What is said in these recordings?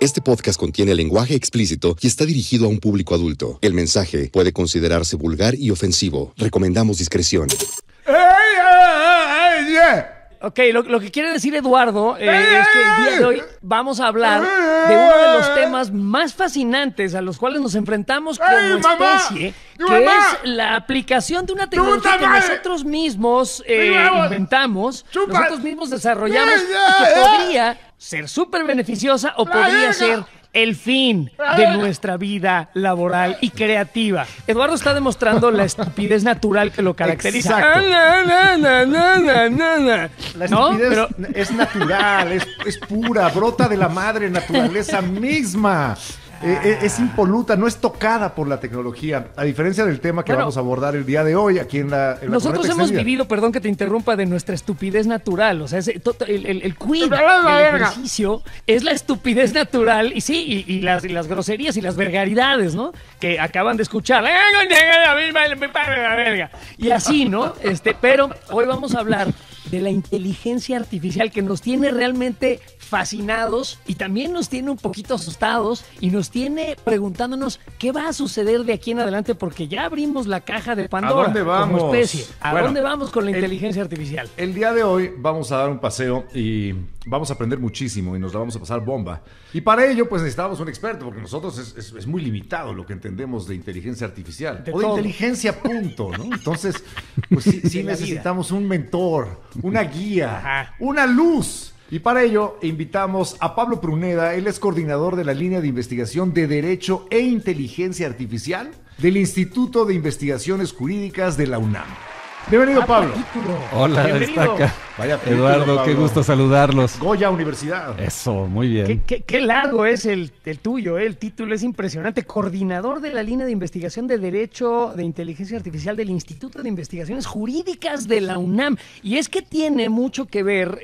Este podcast contiene lenguaje explícito y está dirigido a un público adulto. El mensaje puede considerarse vulgar y ofensivo. Recomendamos discreción. Ok, lo que quiere decir Eduardo es que el día de hoy vamos a hablar de uno de los temas más fascinantes a los cuales nos enfrentamos como especie, que es la aplicación de una tecnología que nosotros mismos inventamos, nosotros mismos desarrollamos y que podría ser súper beneficiosa o podría ser el fin de nuestra vida laboral y creativa. Eduardo está demostrando la estupidez natural que lo caracteriza. La estupidez es natural, es pura, brota de la madre naturaleza misma. Es impoluta, no es tocada por la tecnología, a diferencia del tema que vamos a abordar el día de hoy aquí en la nosotros hemos vivido, perdón que te interrumpa, de nuestra estupidez natural. O sea, el quid del ejercicio es la estupidez natural y sí, y las groserías y las vergaridades, ¿no? Que acaban de escuchar. Y así, ¿no? Pero hoy vamos a hablar de la inteligencia artificial que nos tiene realmente fascinados y también nos tiene un poquito asustados y nos tiene preguntándonos qué va a suceder de aquí en adelante, porque ya abrimos la caja de Pandora. ¿A dónde vamos? Como especie. ¿A dónde vamos con la inteligencia artificial? El día de hoy vamos a dar un paseo y vamos a aprender muchísimo y nos la vamos a pasar bomba. Y para ello, pues necesitamos un experto, porque nosotros es muy limitado lo que entendemos de inteligencia artificial. De inteligencia, punto, ¿no? Entonces, pues sí necesitamos un mentor, una guía, una luz. Y para ello invitamos a Pablo Pruneda. Él es coordinador de la línea de investigación de Derecho e Inteligencia Artificial del Instituto de Investigaciones Jurídicas de la UNAM. Bienvenido, Pablo. Hola, Destaca. Vaya película, Eduardo, Pablo. Qué gusto saludarlos. Goya Universidad. Eso, muy bien. Qué largo es el tuyo, el título es impresionante. Coordinador de la línea de investigación de Derecho de Inteligencia Artificial del Instituto de Investigaciones Jurídicas de la UNAM. Y es que tiene mucho que ver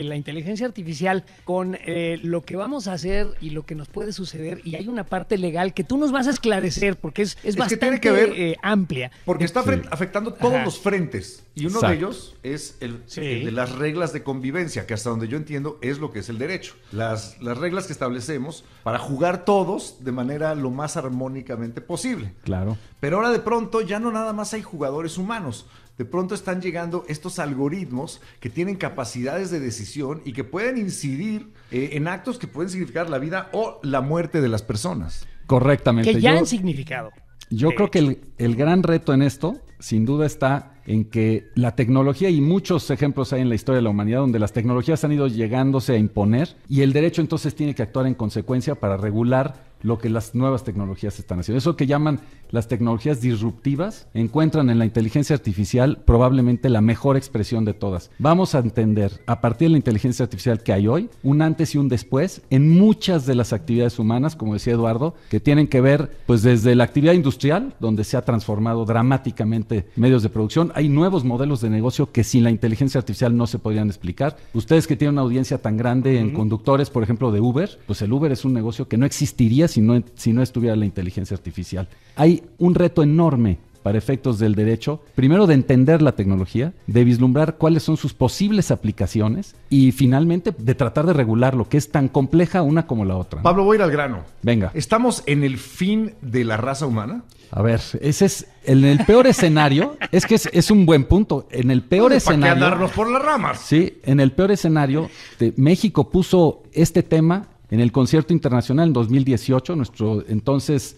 la inteligencia artificial con lo que vamos a hacer y lo que nos puede suceder. Y hay una parte legal que tú nos vas a esclarecer porque es bastante que tiene que ver, amplia. Porque está afectando todos los frentes. Y uno de ellos es el de las reglas de convivencia, que hasta donde yo entiendo es lo que es el derecho. Las reglas que establecemos para jugar todos de manera lo más armónicamente posible. Claro. Pero ahora de pronto ya no nada más hay jugadores humanos. De pronto están llegando estos algoritmos que tienen capacidades de decisión y que pueden incidir en actos que pueden significar la vida o la muerte de las personas. Correctamente. Que ya han significado. Yo creo que el gran reto en esto, sin duda, está en que la tecnología, y muchos ejemplos hay en la historia de la humanidad donde las tecnologías han ido llegándose a imponer y el derecho entonces tiene que actuar en consecuencia para regular lo que las nuevas tecnologías están haciendo. Eso que llaman las tecnologías disruptivas, encuentran en la inteligencia artificial probablemente la mejor expresión de todas. Vamos a entender, a partir de la inteligencia artificial que hay hoy, un antes y un después en muchas de las actividades humanas, como decía Eduardo, que tienen que ver pues desde la actividad industrial, donde se ha transformado dramáticamente medios de producción. Hay nuevos modelos de negocio que sin la inteligencia artificial no se podrían explicar. Ustedes que tienen una audiencia tan grande en conductores, por ejemplo, de Uber, pues el Uber es un negocio que no existiría si no estuviera la inteligencia artificial. Hay un reto enorme para efectos del derecho, primero de entender la tecnología, de vislumbrar cuáles son sus posibles aplicaciones y finalmente de tratar de regular lo que es tan compleja una como la otra. Pablo, voy a ir al grano. Venga. ¿Estamos en el fin de la raza humana? A ver, ese es en el peor escenario, es un buen punto. En el peor escenario. ¿Para qué andarnos por las ramas? Sí, en el peor escenario, México puso este tema en el concierto internacional en 2018, nuestro entonces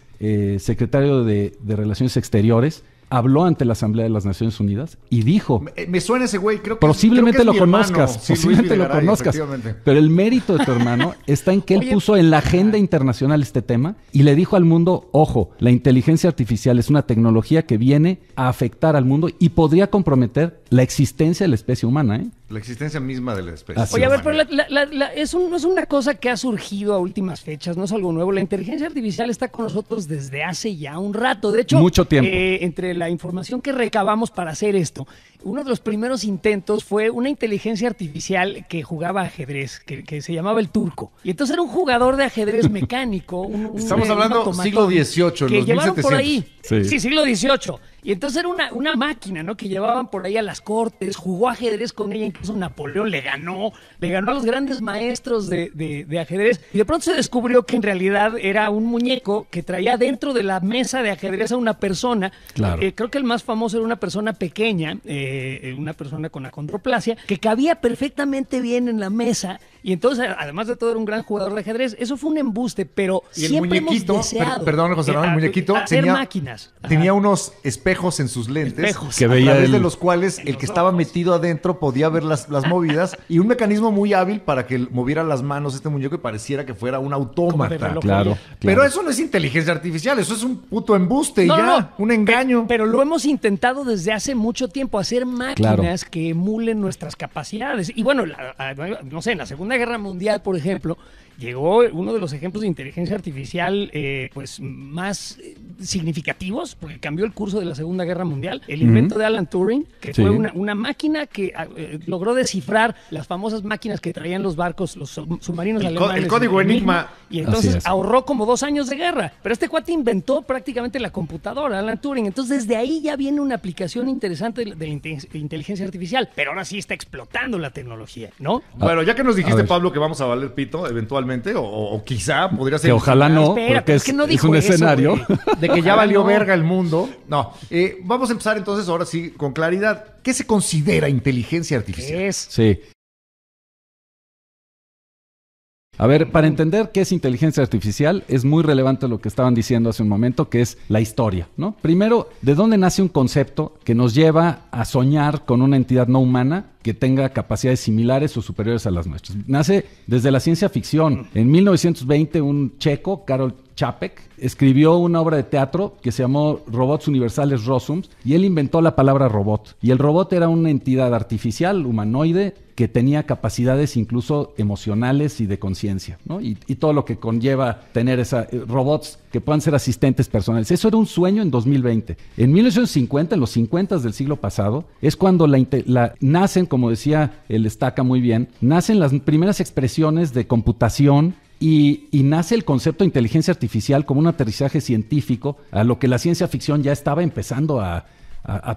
secretario de Relaciones Exteriores habló ante la Asamblea de las Naciones Unidas y dijo... Me suena ese güey, creo que posiblemente creo que lo conozcas, sí, posiblemente lo conozcas, pero el mérito de tu hermano está en que él puso en la agenda internacional este tema y le dijo al mundo, ojo, la inteligencia artificial es una tecnología que viene a afectar al mundo y podría comprometer la existencia de la especie humana, ¿eh? La existencia misma de la especie. Oye, a ver, pero no es una cosa que ha surgido a últimas fechas, no es algo nuevo. La inteligencia artificial está con nosotros desde hace ya un rato. De hecho, mucho tiempo. Entre la información que recabamos para hacer esto, uno de los primeros intentos fue una inteligencia artificial que jugaba ajedrez, que se llamaba el Turco. Y entonces era un jugador de ajedrez mecánico. Estamos hablando siglo XVIII, que los llevaron 1700. por ahí. Sí, siglo XVIII. Y entonces era una máquina, ¿no? Que llevaban por ahí a las cortes, jugó ajedrez con ella, incluso Napoleón le ganó a los grandes maestros de ajedrez. Y de pronto se descubrió que en realidad era un muñeco que traía dentro de la mesa de ajedrez a una persona. Claro. Creo que el más famoso era una persona pequeña, una persona con achondroplasia, que cabía perfectamente bien en la mesa. Y entonces, además de todo, era un gran jugador de ajedrez. Eso fue un embuste, pero y el siempre muñequito, hemos deseado perdón, José Ramón, el muñequito hacer máquinas. Tenía unos espejos en sus lentes que veía a través de los cuales el que estaba metido adentro podía ver las movidas y un mecanismo muy hábil para que moviera las manos este muñeco y pareciera que fuera un autómata. Claro. Pero eso no es inteligencia artificial, eso es un puto embuste un engaño. Pero lo hemos intentado desde hace mucho tiempo, hacer máquinas que emulen nuestras capacidades. Y bueno, no sé, en la Segunda Guerra Mundial, por ejemplo, llegó uno de los ejemplos de inteligencia artificial pues más significativos, porque cambió el curso de la Segunda Guerra Mundial, el invento de Alan Turing, que fue una máquina que logró descifrar las famosas máquinas que traían los barcos, los submarinos alemanes. El código Enigma. Y entonces ahorró como 2 años de guerra. Pero este cuate inventó prácticamente la computadora, Alan Turing. Entonces desde ahí ya viene una aplicación interesante de inteligencia artificial. Pero ahora sí está explotando la tecnología, ¿no? Bueno, ya que nos dijiste, Pablo, que vamos a valer pito eventualmente, o quizá podría ser... Que ojalá no, espera, porque que no es un escenario. De que ya valió verga el mundo. No, vamos a empezar entonces ahora sí con claridad. ¿Qué se considera inteligencia artificial? Sí. A ver, para entender qué es inteligencia artificial, es muy relevante lo que estaban diciendo hace un momento, que es la historia, ¿no? Primero, ¿de dónde nace un concepto que nos lleva a soñar con una entidad no humana que tenga capacidades similares o superiores a las nuestras? Nace desde la ciencia ficción. En 1920, un checo, Karol Čapek, escribió una obra de teatro que se llamó Robots Universales Rozums, y él inventó la palabra robot. Y el robot era una entidad artificial, humanoide, que tenía capacidades incluso emocionales y de conciencia, ¿no? Y todo lo que conlleva tener robots que puedan ser asistentes personales. Eso era un sueño en 2020. En 1950, en los 50 del siglo pasado, es cuando nacen, como decía el Estaca muy bien, nacen las primeras expresiones de computación. Y nace el concepto de inteligencia artificial como un aterrizaje científico a lo que la ciencia ficción ya estaba empezando a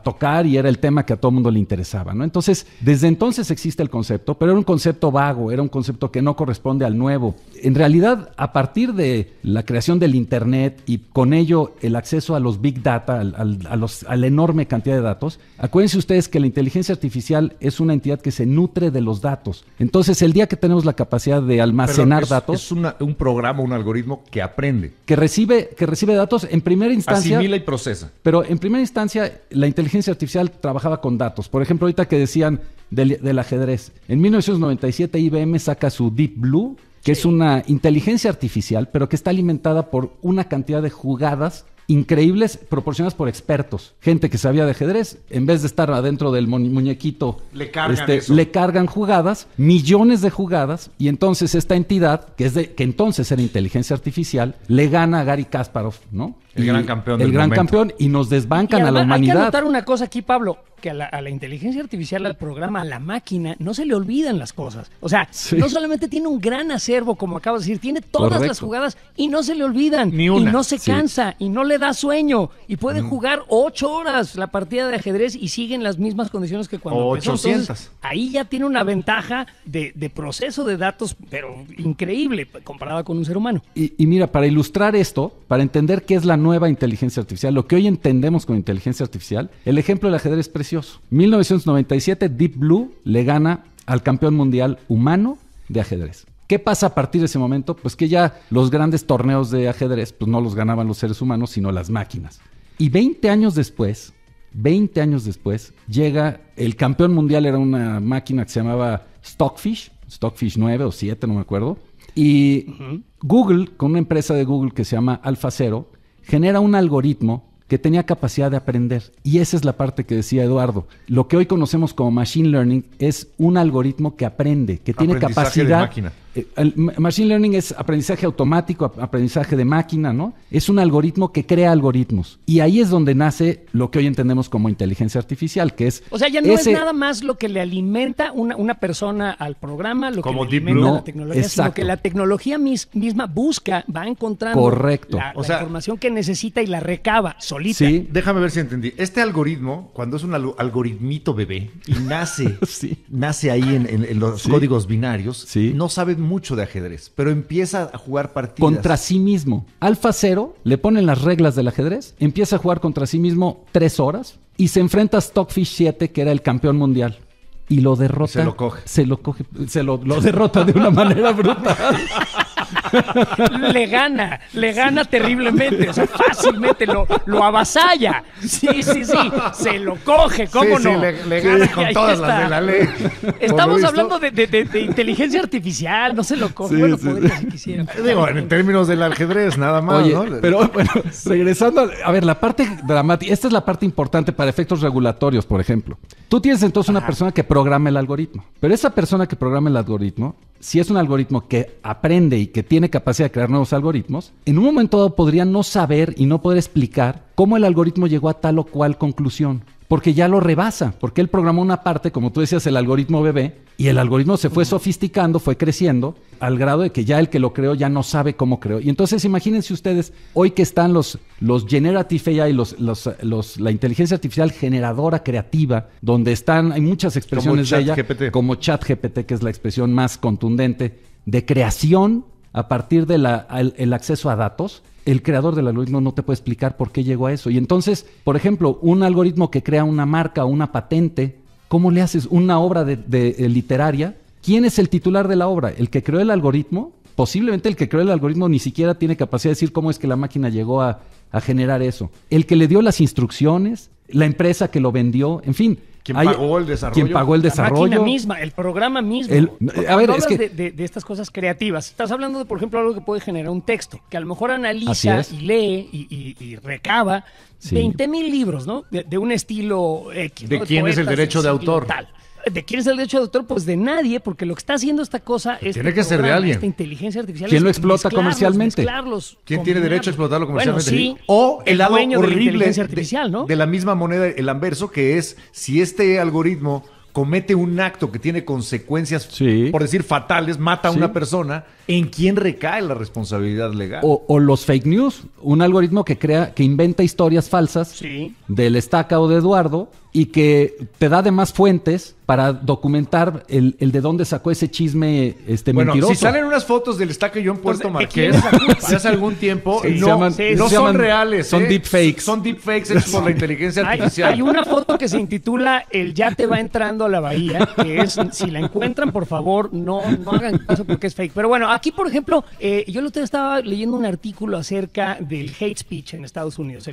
tocar, y era el tema que a todo el mundo le interesaba, ¿no? Entonces, desde entonces existe el concepto, pero era un concepto vago, era un concepto que no corresponde al nuevo. En realidad, a partir de la creación del Internet y con ello el acceso a los Big Data, a la enorme cantidad de datos, acuérdense ustedes que la inteligencia artificial es una entidad que se nutre de los datos. Entonces, el día que tenemos la capacidad de almacenar datos... Es un programa, un algoritmo que aprende. Que recibe datos en primera instancia... Asimila y procesa. Pero en primera instancia... La inteligencia artificial trabajaba con datos. Por ejemplo, ahorita que decían del ajedrez. En 1997 IBM saca su Deep Blue, que es una inteligencia artificial, pero que está alimentada por una cantidad de jugadas increíbles proporcionadas por expertos. Gente que sabía de ajedrez, en vez de estar adentro del muñequito, le cargan jugadas, millones de jugadas, y entonces esta entidad, que entonces era inteligencia artificial, le gana a Garry Kasparov, ¿no? El gran campeón del El gran momento. campeón, y nos desbancan y además, a la humanidad. Hay que anotar una cosa aquí, Pablo, que a la inteligencia artificial, al programa, a la máquina, no se le olvidan las cosas. O sea, no solamente tiene un gran acervo, como acabas de decir, tiene todas las jugadas y no se le olvidan. Ni una. Y no se cansa, y no le da sueño, y puede jugar 8 horas la partida de ajedrez y siguen las mismas condiciones que cuando 800. empezó. Entonces, ahí ya tiene una ventaja de proceso de datos, pero increíble, comparada con un ser humano. Y mira, para ilustrar esto, para entender qué es la nueva inteligencia artificial, lo que hoy entendemos con inteligencia artificial, el ejemplo del ajedrez es precioso. 1997, Deep Blue le gana al campeón mundial humano de ajedrez. ¿Qué pasa a partir de ese momento? Pues que ya los grandes torneos de ajedrez pues no los ganaban los seres humanos, sino las máquinas. Y 20 años después, llega el campeón mundial, era una máquina que se llamaba Stockfish 9 o 7, no me acuerdo. Y Google, con una empresa de Google que se llama AlphaZero, genera un algoritmo que tenía capacidad de aprender. Y esa es la parte que decía Eduardo. Lo que hoy conocemos como Machine Learning es un algoritmo que aprende, que tiene capacidad El machine learning es aprendizaje automático, aprendizaje de máquina, ¿no? Es un algoritmo que crea algoritmos. Y ahí es donde nace lo que hoy entendemos como inteligencia artificial, que es... O sea, ya no es nada más lo que le alimenta una persona al programa, lo como que le alimenta la tecnología, exacto. sino que la tecnología misma busca, va encontrando Correcto. la información que necesita y la recaba solita. Sí. Déjame ver si entendí. Este algoritmo, cuando es un algoritmito bebé y nace, Sí. nace ahí en los Sí. códigos binarios, Sí. no sabe mucho de ajedrez, pero empieza a jugar partidas. Contra sí mismo. AlphaZero le ponen las reglas del ajedrez, empieza a jugar contra sí mismo 3 horas y se enfrenta a Stockfish 7, que era el campeón mundial. Y lo derrota. Se lo coge. Se lo derrota de una manera brutal. Le gana terriblemente, o sea, fácilmente lo avasalla. Sí, se lo coge, ¿cómo Sí, no? le gana con Ahí todas está. las de la ley. Estamos Por lo hablando de inteligencia artificial, no se lo coge. Sí, Bueno, sí. podría si quisiera. Digo, en términos del ajedrez, nada más, Oye, ¿no? pero bueno, regresando, a ver, la parte dramática, esta es la parte importante para efectos regulatorios, por ejemplo. Tú tienes entonces una persona que programa el algoritmo, pero esa persona que programa el algoritmo, si es un algoritmo que aprende y que tiene capacidad de crear nuevos algoritmos, en un momento dado podría no saber y no poder explicar cómo el algoritmo llegó a tal o cual conclusión. Porque ya lo rebasa, porque él programó una parte, como tú decías, el algoritmo bebé, y el algoritmo se fue sofisticando, fue creciendo, al grado de que ya el que lo creó ya no sabe cómo creó. Y entonces imagínense ustedes, hoy que están los generative AI, la inteligencia artificial generadora creativa, donde hay muchas expresiones de ella, ChatGPT. como ChatGPT, que es la expresión más contundente, de creación a partir del el acceso a datos. El creador del algoritmo no te puede explicar por qué llegó a eso. Y entonces, por ejemplo, un algoritmo que crea una marca o una patente, ¿cómo le haces una obra literaria? ¿Quién es el titular de la obra? ¿El que creó el algoritmo? Posiblemente el que creó el algoritmo ni siquiera tiene capacidad de decir cómo es que la máquina llegó a generar eso. El que le dio las instrucciones, la empresa que lo vendió, en fin. ¿Quién pagó el desarrollo? ¿Quién pagó el La desarrollo? máquina misma, el programa mismo. A ver, Cuando es hablas que... de estas cosas creativas, estás hablando de, por ejemplo, algo que puede generar un texto, que a lo mejor Así analiza es. y lee y recaba Sí. 20,000 libros, ¿no? De un estilo X. ¿De ¿no? quién es el poetas derecho de del siglo autor? tal. ¿De quién es el derecho de autor? Pues de nadie, porque lo que está haciendo esta cosa es... Tiene que ser de alguien. Esta inteligencia artificial. ¿Quién es lo explota mezclarlos, comercialmente? mezclarlos, ¿Quién tiene derecho a explotarlo comercialmente? Bueno, sí, O el lado dueño de la horrible inteligencia artificial, ¿no? de la misma moneda, el anverso, que es si este algoritmo comete un acto que tiene consecuencias, Sí. por decir fatales, mata a Sí. una persona, ¿en quién recae la responsabilidad legal? O los fake news, un algoritmo que inventa historias falsas Sí. del Estaca o de Eduardo y que te da además fuentes para documentar el de dónde sacó ese chisme Bueno, mentiroso. si salen unas fotos del Estaca y yo en Puerto Entonces, ¿de quién Marqués es la culpa? de hace algún tiempo, Sí, no, se llaman- no se son llaman- reales. son deepfakes. Son deepfakes hechos por la inteligencia artificial. Hay una foto que se intitula El yate va entrando a la bahía, que es, si la encuentran, por favor, no hagan caso porque es fake. Pero bueno, aquí, por ejemplo, yo el otro día estaba leyendo un artículo acerca del hate speech en Estados Unidos,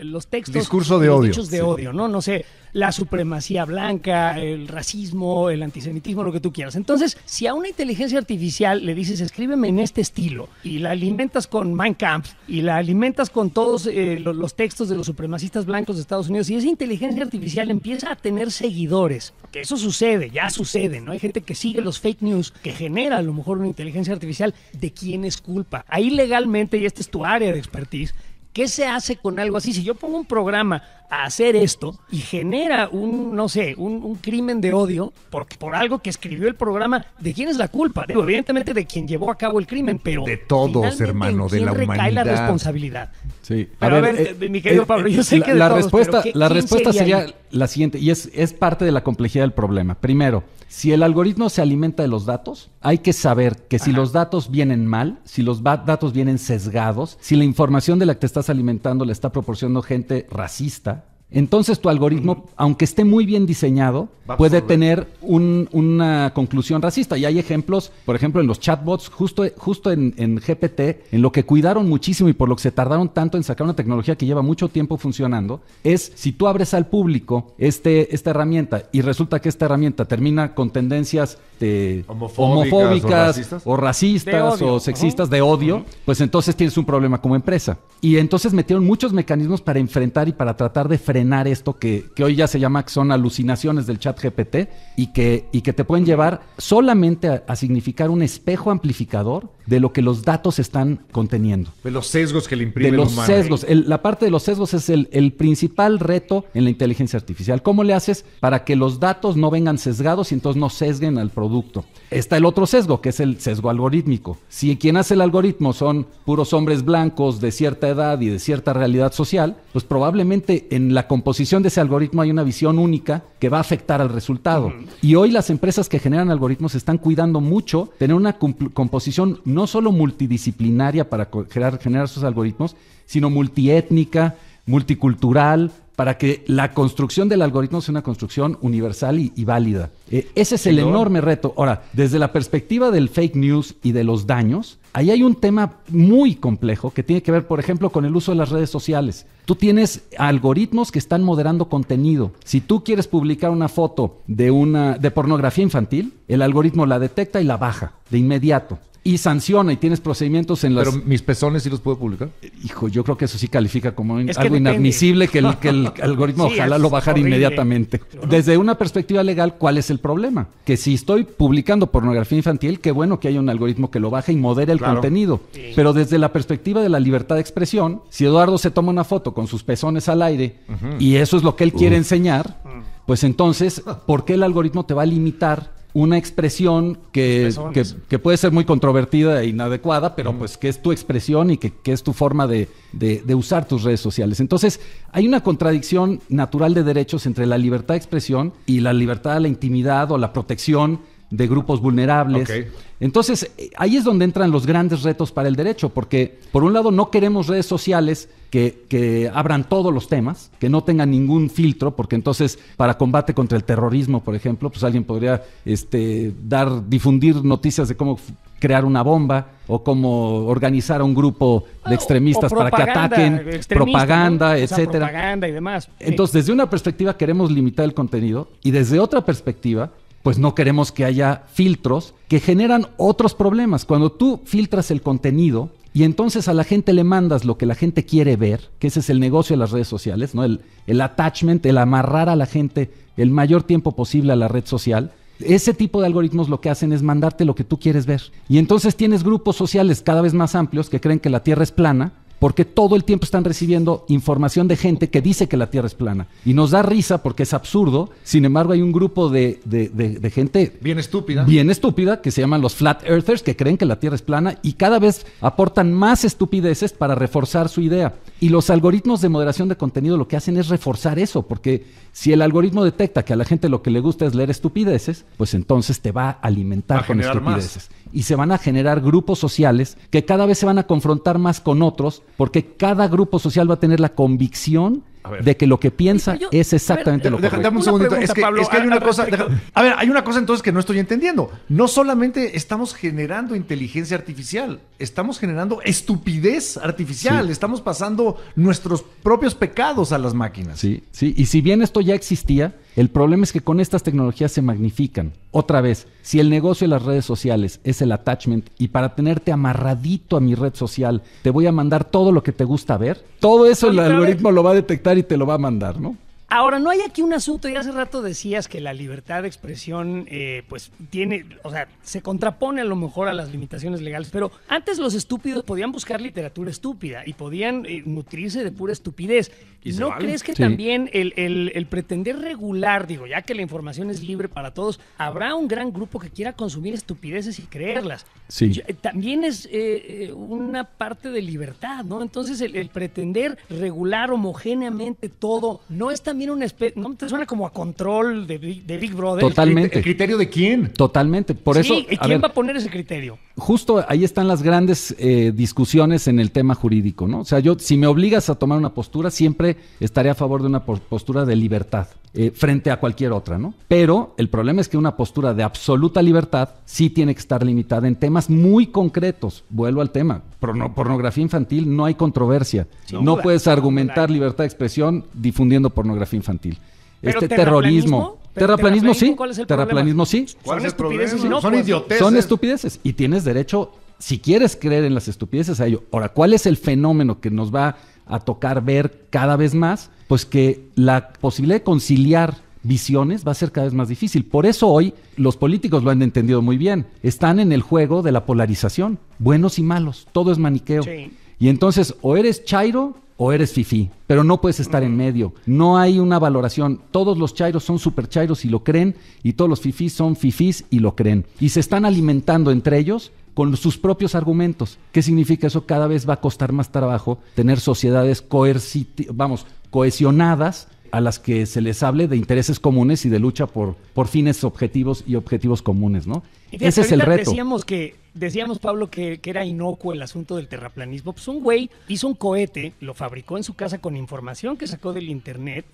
los textos, Discurso de los odio. dichos de odio, ¿no? No sé, la supremacía blanca, el racismo, el antisemitismo, lo que tú quieras. Entonces, si a una inteligencia artificial le dices, escríbeme en este estilo, y la alimentas con Mein Kampf, y la alimentas con todos los textos de los supremacistas blancos de Estados Unidos, y esa inteligencia artificial empieza a tener seguidores, que eso sucede, ya sucede, ¿no? Hay gente que sigue los fake news, que genera a lo mejor una inteligencia artificial, ¿de quién es culpa? Ahí legalmente, y esta es tu área de expertise, ¿qué se hace con algo así? Si yo pongo un programa a hacer esto y genera un crimen de odio por algo que escribió el programa, ¿de quién es la culpa? Digo, evidentemente de quien llevó a cabo el crimen, pero De todos, finalmente, hermano, ¿en de quién la recae la humanidad? responsabilidad? Sí. Pero a ver, mi querido Pablo, yo sé que de la todos, respuesta, pero la ¿quién respuesta sería sería ahí? la siguiente, y es parte de la complejidad del problema. Primero, si el algoritmo se alimenta de los datos, hay que saber que si los datos vienen mal, si los datos vienen sesgados, si la información de la que te estás alimentando le está proporcionando gente racista, entonces tu algoritmo, aunque esté muy bien diseñado, Va a puede absorber. tener una conclusión racista. Y hay ejemplos, por ejemplo, en los chatbots, justo en GPT, en lo que cuidaron muchísimo y por lo que se tardaron tanto en sacar una tecnología que lleva mucho tiempo funcionando, es si tú abres al público esta herramienta y resulta que esta herramienta termina con tendencias homofóbicas o o racistas De odio. o sexistas de odio, pues entonces tienes un problema como empresa. Y entonces metieron muchos mecanismos para enfrentar y para tratar de frenar frenar esto que hoy ya se llama, que son alucinaciones del chat GPT y que te pueden llevar solamente a significar un espejo amplificador de lo que los datos están conteniendo. De los sesgos que le imprime el humano. De los sesgos. La parte de los sesgos es el principal reto en la inteligencia artificial. ¿Cómo le haces para que los datos no vengan sesgados y entonces no sesguen al producto? Está el otro sesgo, que es el sesgo algorítmico. Si quien hace el algoritmo son puros hombres blancos de cierta edad y de cierta realidad social, pues probablemente en la composición de ese algoritmo hay una visión única que va a afectar al resultado. Y hoy las empresas que generan algoritmos están cuidando mucho tener una composición no solo multidisciplinaria para generar sus algoritmos, sino multiétnica, multicultural, para que la construcción del algoritmo sea una construcción universal y válida. Ese es el enorme reto. Ahora, desde la perspectiva del fake news y de los daños, ahí hay un tema muy complejo que tiene que ver, por ejemplo, con el uso de las redes sociales. Tú tienes algoritmos que están moderando contenido. Si tú quieres publicar una foto de pornografía infantil, el algoritmo la detecta y la baja de inmediato. Y sanciona y tienes procedimientos en las... ¿Pero mis pezones sí los puedo publicar? Hijo, yo creo que eso sí califica como algo inadmisible que el algoritmo sí, ojalá lo bajara inmediatamente. Desde una perspectiva legal, ¿cuál es el problema? Que si estoy publicando pornografía infantil, qué bueno que haya un algoritmo que lo baje y modere el contenido. Sí. Pero desde la perspectiva de la libertad de expresión, si Eduardo se toma una foto con sus pezones al aire y eso es lo que él quiere enseñar, pues entonces, ¿por qué el algoritmo te va a limitar una expresión que puede ser muy controvertida e inadecuada, pero pues que es tu expresión y que es tu forma de usar tus redes sociales? Entonces, hay una contradicción natural de derechos entre la libertad de expresión y la libertad a la intimidad o la protección de grupos vulnerables. Okay. Entonces, ahí es donde entran los grandes retos para el derecho, porque por un lado no queremos redes sociales que abran todos los temas, que no tengan ningún filtro, porque entonces para combate contra el terrorismo, por ejemplo, pues alguien podría difundir noticias de cómo crear una bomba o cómo organizar a un grupo de extremistas para que ataquen, propaganda, ¿no? Etcétera. Propaganda y demás. Entonces, desde una perspectiva queremos limitar el contenido y desde otra perspectiva, pues no queremos que haya filtros que generan otros problemas. Cuando tú filtras el contenido y entonces a la gente le mandas lo que la gente quiere ver, que ese es el negocio de las redes sociales, ¿no? El attachment, el amarrar a la gente el mayor tiempo posible a la red social. Ese tipo de algoritmos lo que hacen es mandarte lo que tú quieres ver. Y entonces tienes grupos sociales cada vez más amplios que creen que la Tierra es plana, porque todo el tiempo están recibiendo información de gente que dice que la Tierra es plana. Y nos da risa porque es absurdo. Sin embargo, hay un grupo de gente... bien estúpida. Bien estúpida, que se llaman los Flat Earthers, que creen que la Tierra es plana y cada vez aportan más estupideces para reforzar su idea. Y los algoritmos de moderación de contenido lo que hacen es reforzar eso, porque si el algoritmo detecta que a la gente lo que le gusta es leer estupideces, pues entonces te va a alimentar con estupideces. Más. Y se van a generar grupos sociales que cada vez se van a confrontar más con otros, porque cada grupo social va a tener la convicción de que lo que piensa es exactamente lo correcto. Dame un segundito. Es que hay una cosa. Hay una cosa entonces que no estoy entendiendo. No solamente estamos generando inteligencia artificial, estamos generando estupidez artificial. Sí. Estamos pasando nuestros propios pecados a las máquinas. Sí, sí. Y si bien esto ya existía, el problema es que con estas tecnologías se magnifican. Otra vez, si el negocio de las redes sociales es el attachment y para tenerte amarradito a mi red social te voy a mandar todo lo que te gusta ver, todo eso el algoritmo lo va a detectar y te lo va a mandar, ¿no? Ahora, no hay aquí un asunto, y hace rato decías que la libertad de expresión, pues tiene, o sea, se contrapone a lo mejor a las limitaciones legales, pero antes los estúpidos podían buscar literatura estúpida y podían nutrirse de pura estupidez. ¿No crees que también el pretender regular, digo, ya que la información es libre para todos, habrá un gran grupo que quiera consumir estupideces y creerlas? Sí. También es una parte de libertad, ¿no? Entonces, el pretender regular homogéneamente todo, no es también una especie, ¿no te suena como a control de Big Brother? Totalmente. ¿El criterio de quién? Totalmente. Por eso, ¿y quién va a poner ese criterio? Justo ahí están las grandes discusiones en el tema jurídico, ¿no? O sea, si me obligas a tomar una postura, siempre estaré a favor de una postura de libertad frente a cualquier otra, ¿no? Pero el problema es que una postura de absoluta libertad sí tiene que estar limitada en temas muy concretos. Vuelvo al tema. Pornografía infantil, no hay controversia. No puedes argumentar libertad de expresión difundiendo pornografía infantil. Terrorismo. Terraplanismo sí. ¿Cuál es el terraplanismo sí. Son estupideces. Son idioteces. Son estupideces. Y tienes derecho, si quieres creer en las estupideces, a ello. Ahora, ¿cuál es el fenómeno que nos va a tocar, ver cada vez más, pues que la posibilidad de conciliar visiones va a ser cada vez más difícil. Por eso hoy los políticos lo han entendido muy bien. Están en el juego de la polarización, buenos y malos, todo es maniqueo. Sí. Y entonces o eres chairo o eres fifí, pero no puedes estar en medio. No hay una valoración. Todos los chairos son super chairos y lo creen, y todos los fifís son fifís y lo creen. Y se están alimentando entre ellos con sus propios argumentos. ¿Qué significa eso? Cada vez va a costar más trabajo tener sociedades cohesionadas, a las que se les hable de intereses comunes y de lucha por fines objetivos y objetivos comunes, ¿no? Ese es el reto. Decíamos, Pablo, que era inocuo el asunto del terraplanismo. Pues un güey hizo un cohete, lo fabricó en su casa con información que sacó del internet,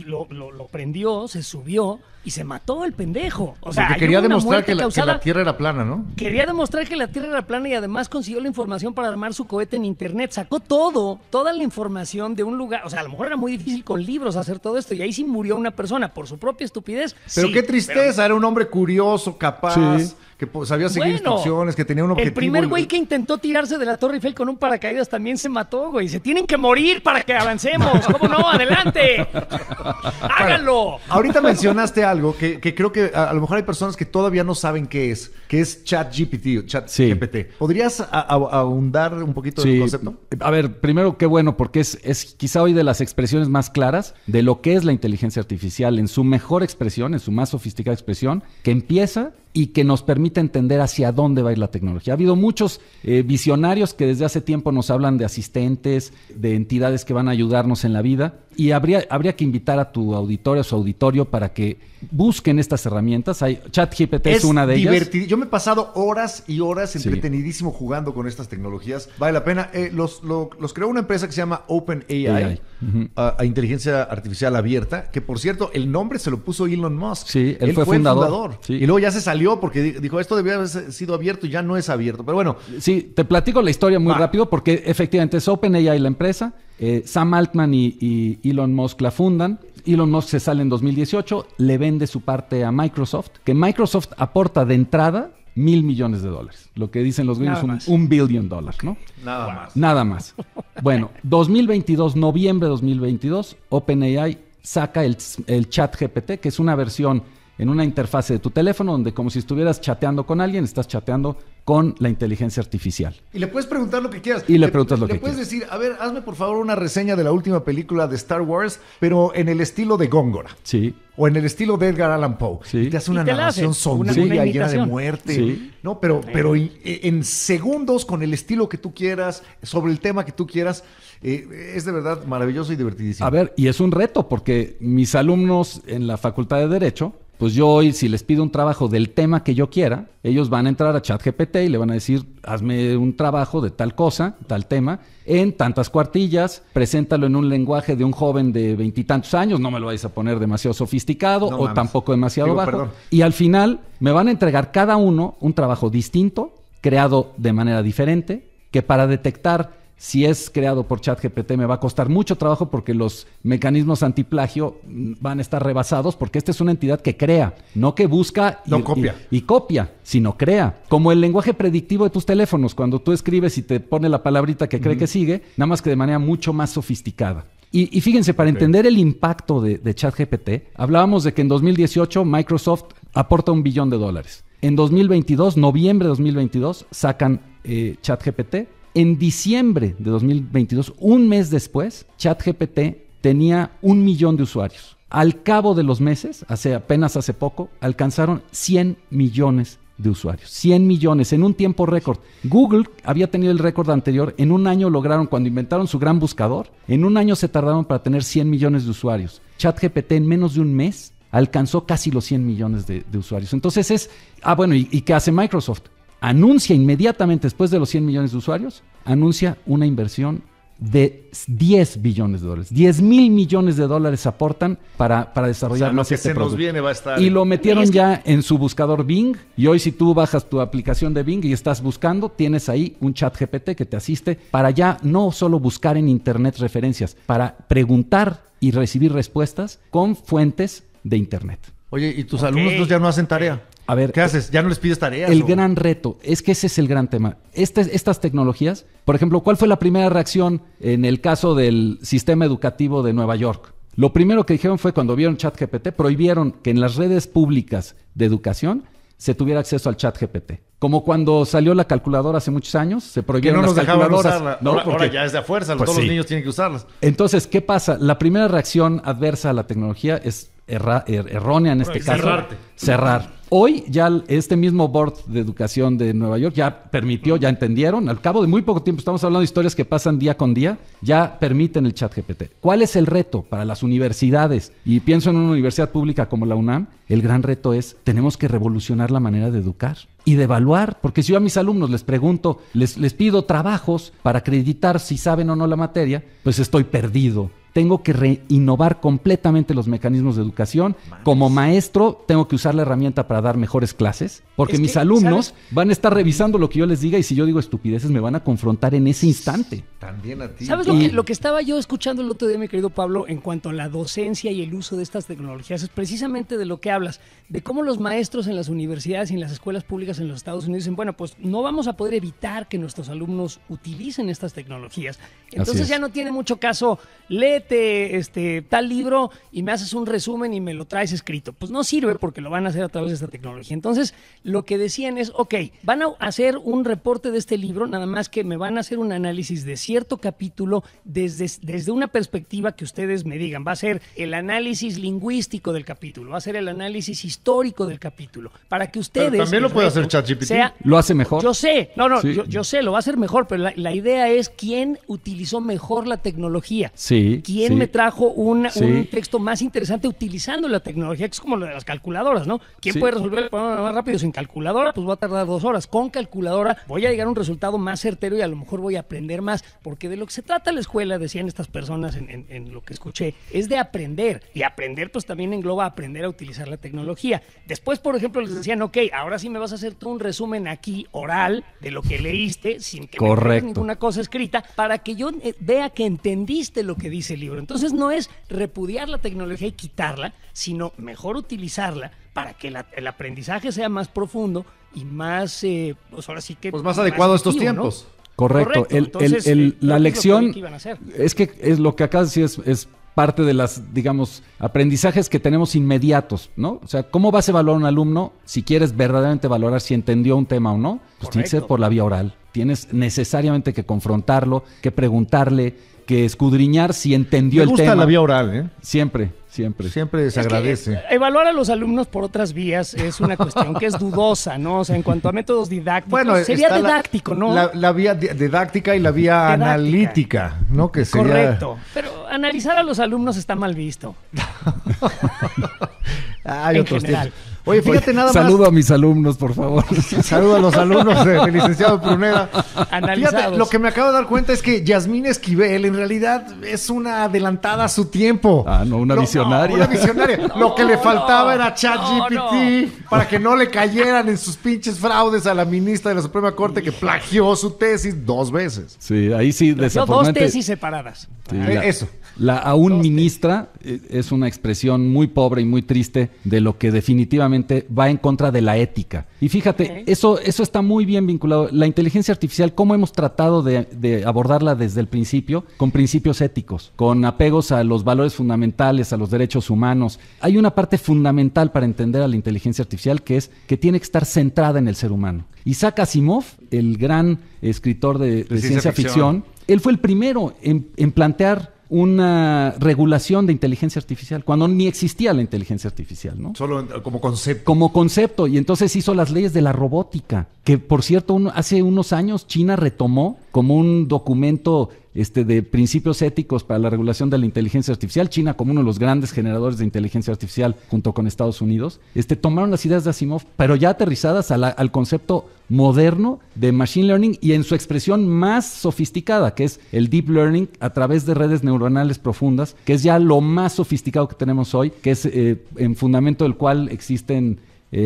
lo prendió, se subió y se mató el pendejo. O sea, quería demostrar que la Tierra era plana, ¿no? Quería demostrar que la Tierra era plana y además consiguió la información para armar su cohete en internet. Sacó toda la información de un lugar. O sea, a lo mejor era muy difícil con libros hacer todo esto y ahí sí murió una persona por su propia estupidez. Pero sí, qué tristeza, era un hombre curioso, capaz. Sí. Que sabía seguir instrucciones, que tenía un objetivo. El primer güey que intentó tirarse de la Torre Eiffel con un paracaídas también se mató, güey. Se tienen que morir para que avancemos. ¿Cómo no? ¡Adelante! ¡Háganlo! Bueno, ahorita mencionaste algo que creo que a lo mejor hay personas que todavía no saben qué es ChatGPT o ChatGPT. Sí. ¿Podrías ahondar un poquito del concepto? A ver, primero, qué bueno, porque es quizá hoy de las expresiones más claras de lo que es la inteligencia artificial en su mejor expresión, en su más sofisticada expresión, que empieza y que nos permite entender hacia dónde va a ir la tecnología. Ha habido muchos visionarios que desde hace tiempo nos hablan de asistentes, de entidades que van a ayudarnos en la vida, y habría que invitar a tu auditorio, a su auditorio, para que busquen estas herramientas. ChatGPT es una de ellas. Yo me he pasado horas y horas entretenidísimo jugando con estas tecnologías. Vale la pena. Los creó una empresa que se llama OpenAI, a inteligencia artificial abierta, que por cierto, el nombre se lo puso Elon Musk. Sí, él fue fundador. Sí. Y luego ya se salió porque dijo, esto debía haber sido abierto y ya no es abierto. Pero bueno. Sí, te platico la historia muy rápido porque efectivamente es OpenAI la empresa. Sam Altman y Elon Musk la fundan. Elon Musk se sale en 2018, le vende su parte a Microsoft, que Microsoft aporta de entrada $1,000 millones. Lo que dicen los gringos, $1 billion, ¿no? Nada más. Bueno, 2022, noviembre de 2022, OpenAI saca el ChatGPT, que es una versión en una interfase de tu teléfono donde como si estuvieras chateando con alguien, estás chateando con la inteligencia artificial. Y le puedes preguntar lo que quieras. Le puedes decir, a ver, hazme por favor una reseña de la última película de Star Wars, pero en el estilo de Góngora. Sí. O en el estilo de Edgar Allan Poe. Sí. Y te hace una narración sombría y llena de muerte. Sí. No, pero en segundos, con el estilo que tú quieras, sobre el tema que tú quieras, es de verdad maravilloso y divertidísimo. A ver, y es un reto, porque mis alumnos en la Facultad de Derecho, pues yo hoy, si les pido un trabajo del tema que yo quiera, ellos van a entrar a ChatGPT y le van a decir, hazme un trabajo de tal cosa, tal tema, en tantas cuartillas, preséntalo en un lenguaje de un joven de 20 y tantos años, no me lo vais a poner demasiado sofisticado tampoco demasiado bajo. Perdón. Y al final me van a entregar cada uno un trabajo distinto, creado de manera diferente, que para detectar si es creado por ChatGPT me va a costar mucho trabajo porque los mecanismos antiplagio van a estar rebasados, porque esta es una entidad que crea, no que busca y copia, sino crea. Como el lenguaje predictivo de tus teléfonos, cuando tú escribes y te pone la palabrita que cree que sigue, nada más que de manera mucho más sofisticada. Y fíjense, para entender el impacto de ChatGPT, hablábamos de que en 2018 Microsoft aporta $1 billón. En 2022, noviembre de 2022, sacan ChatGPT. En diciembre de 2022, un mes después, ChatGPT tenía 1 millón de usuarios. Al cabo de los meses, apenas hace poco, alcanzaron 100 millones de usuarios. 100 millones en un tiempo récord. Google había tenido el récord anterior. En un año lograron, cuando inventaron su gran buscador, en un año se tardaron para tener 100 millones de usuarios. ChatGPT en menos de un mes alcanzó casi los 100 millones de usuarios. Entonces ¿y qué hace Microsoft? Anuncia inmediatamente después de los 100 millones de usuarios, anuncia una inversión de $10 billones. $10,000 millones aportan para desarrollar más este producto. Viene va a estar. Y lo metieron ya en su buscador Bing, y hoy si tú bajas tu aplicación de Bing y estás buscando, tienes ahí un ChatGPT que te asiste para ya no solo buscar en internet referencias, para preguntar y recibir respuestas con fuentes de internet. Oye, ¿y tus alumnos ya no hacen tarea? A ver, ¿qué haces? ¿Ya no les pides tareas? El gran reto, es que ese es el gran tema. Estas tecnologías, por ejemplo, ¿cuál fue la primera reacción en el caso del sistema educativo de Nueva York? Lo primero que dijeron fue cuando vieron ChatGPT, prohibieron que en las redes públicas de educación se tuviera acceso al ChatGPT. Como cuando salió la calculadora hace muchos años, se prohibieron las calculadoras. No, ahora ya es de a fuerza, pues todos los niños tienen que usarlas. Entonces, ¿qué pasa? La primera reacción adversa a la tecnología es errónea en este caso. Cerrar. Hoy ya este mismo Board de Educación de Nueva York ya permitió, ya entendieron, al cabo de muy poco tiempo, estamos hablando de historias que pasan día con día, ya permiten el ChatGPT. ¿Cuál es el reto para las universidades? Y pienso en una universidad pública como la UNAM, el gran reto es, tenemos que revolucionar la manera de educar y de evaluar, porque si yo a mis alumnos les pregunto, les pido trabajos para acreditar si saben o no la materia, pues estoy perdido. Tengo que reinnovar completamente los mecanismos de educación. Como maestro, tengo que usar la herramienta para dar mejores clases, porque mis alumnos van a estar revisando lo que yo les diga y si yo digo estupideces me van a confrontar en ese instante. También a ti. ¿Sabes lo que estaba yo escuchando el otro día, mi querido Pablo, en cuanto a la docencia y el uso de estas tecnologías? Es precisamente de lo que hablas, de cómo los maestros en las universidades y en las escuelas públicas en los Estados Unidos dicen, bueno, pues no vamos a poder evitar que nuestros alumnos utilicen estas tecnologías. Entonces ya no tiene mucho caso, léete tal libro y me haces un resumen y me lo traes escrito. Pues no sirve porque lo van a hacer a través de esta tecnología. Entonces, lo que decían es, ok, van a hacer un reporte de este libro, nada más que me van a hacer un análisis de cierto capítulo desde una perspectiva que ustedes me digan. Va a ser el análisis lingüístico del capítulo, va a ser el análisis histórico del capítulo, para que ustedes... Pero también lo puede hacer ChatGPT. Lo hace mejor. Yo sé, yo sé, lo va a hacer mejor, pero la idea es quién utilizó mejor la tecnología. Sí. ¿Quién me trajo un texto más interesante utilizando la tecnología? Que es como lo de las calculadoras, ¿no? ¿Quién puede resolver el problema más rápido? Sin calculadora, pues va a tardar 2 horas. Con calculadora voy a llegar a un resultado más certero y a lo mejor voy a aprender más. Porque de lo que se trata la escuela, decían estas personas en lo que escuché, es de aprender. Y aprender pues también engloba aprender a utilizar la tecnología. Después, por ejemplo, les decían, ok, ahora sí me vas a hacer tú un resumen aquí oral de lo que leíste sin que me des ninguna cosa escrita para que yo vea que entendiste lo que dice el libro. Entonces no es repudiar la tecnología y quitarla, sino mejor utilizarla para que el aprendizaje sea más profundo y más, pues ahora sí que... Pues más adecuado a estos tiempos. ¿No? Correcto. Entonces, la lección es que es lo que acabas de decir, es parte de las, digamos, aprendizajes que tenemos inmediatos, ¿no? O sea, ¿cómo vas a evaluar a un alumno si quieres verdaderamente valorar si entendió un tema o no? Pues tiene que ser por la vía oral. Tienes necesariamente que confrontarlo, que preguntarle, que escudriñar si entendió el tema. Me gusta la vía oral, ¿eh? Siempre se agradece. Evaluar a los alumnos por otras vías es una cuestión que es dudosa, ¿no? O sea, en cuanto a métodos didácticos, bueno, sería didáctico, ¿no? La vía didáctica y la vía analítica, ¿no? Que sería... Correcto, pero analizar a los alumnos está mal visto. Hay otros tiempos. Oye, fíjate nada más. Saludo a mis alumnos, por favor. Saludo a los alumnos del licenciado Pruneda. Fíjate, lo que me acabo de dar cuenta es que Yasmín Esquivel en realidad es una adelantada a su tiempo. Una visionaria. Una visionaria. Lo que le faltaba era ChatGPT para que no le cayeran en sus pinches fraudes a la ministra de la Suprema Corte que plagió su tesis 2 veces. Sí, ahí sí, desafortunadamente. 2 tesis separadas. Sí, la aún ministra es una expresión muy pobre y muy triste de lo que definitivamente va en contra de la ética. Y fíjate, eso está muy bien vinculado. La inteligencia artificial, ¿cómo hemos tratado de abordarla desde el principio? Con principios éticos, con apegos a los valores fundamentales, a los derechos humanos. Hay una parte fundamental para entender a la inteligencia artificial que es que tiene que estar centrada en el ser humano. Isaac Asimov, el gran escritor de ciencia ficción, él fue el primero en plantear una regulación de inteligencia artificial, cuando ni existía la inteligencia artificial, ¿no? Solo como concepto. Como concepto, y entonces hizo las leyes de la robótica, que por cierto, hace unos años China retomó como un documento de principios éticos para la regulación de la inteligencia artificial. China, como uno de los grandes generadores de inteligencia artificial junto con Estados Unidos, tomaron las ideas de Asimov, pero ya aterrizadas al concepto moderno de machine learning y en su expresión más sofisticada, que es el deep learning a través de redes neuronales profundas, que es ya lo más sofisticado que tenemos hoy, que es en fundamento del cual existen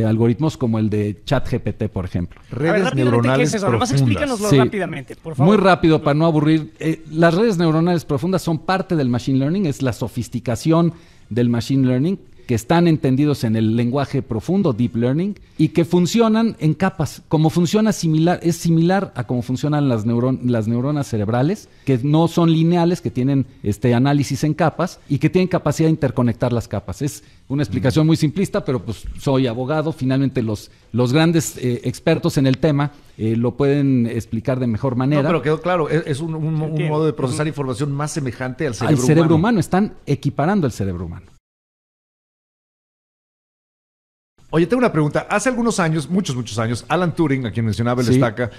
algoritmos como el de ChatGPT, por ejemplo. Redes neuronales profundas. Nomás explícanoslo rápidamente, por favor. Muy rápido, para no aburrir. Las redes neuronales profundas son parte del machine learning, es la sofisticación del machine learning, que están entendidos en el lenguaje profundo, Deep Learning, y que funcionan en capas. Como funciona es similar a cómo funcionan las neuronas cerebrales, que no son lineales, que tienen análisis en capas y que tienen capacidad de interconectar las capas. Es una explicación muy simplista, pero pues soy abogado. Finalmente los grandes expertos en el tema lo pueden explicar de mejor manera. No, pero quedó claro, es un modo de procesar información más semejante al cerebro humano. Están equiparando el cerebro humano. Oye, tengo una pregunta. Hace algunos años, muchos años, Alan Turing, a quien mencionaba el Estaca,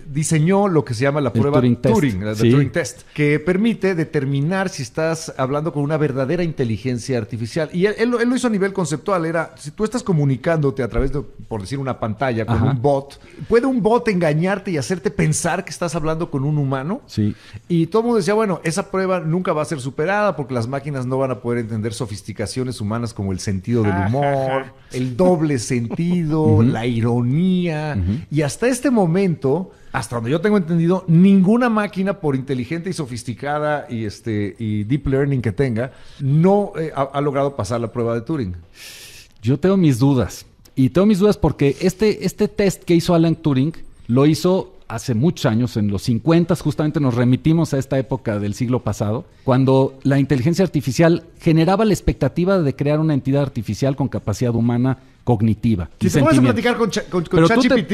diseñó lo que se llama la prueba Turing, Turing Test, que permite determinar si estás hablando con una verdadera inteligencia artificial. Y él lo hizo a nivel conceptual. Era, si tú estás comunicándote a través de, por decir, una pantalla con un bot, ¿puede un bot engañarte y hacerte pensar que estás hablando con un humano? Sí. Y todo el mundo decía, bueno, esa prueba nunca va a ser superada porque las máquinas no van a poder entender sofisticaciones humanas como el sentido del humor, el doble sentido, la ironía, y hasta este momento, hasta donde yo tengo entendido, ninguna máquina, por inteligente y sofisticada y deep learning que tenga, no ha logrado pasar la prueba de Turing. Yo tengo mis dudas, y tengo mis dudas porque este test que hizo Alan Turing lo hizo hace muchos años, en los 50, justamente nos remitimos a esta época del siglo pasado, cuando la inteligencia artificial generaba la expectativa de crear una entidad artificial con capacidad humana cognitiva. Si te pones a platicar con ChatGPT,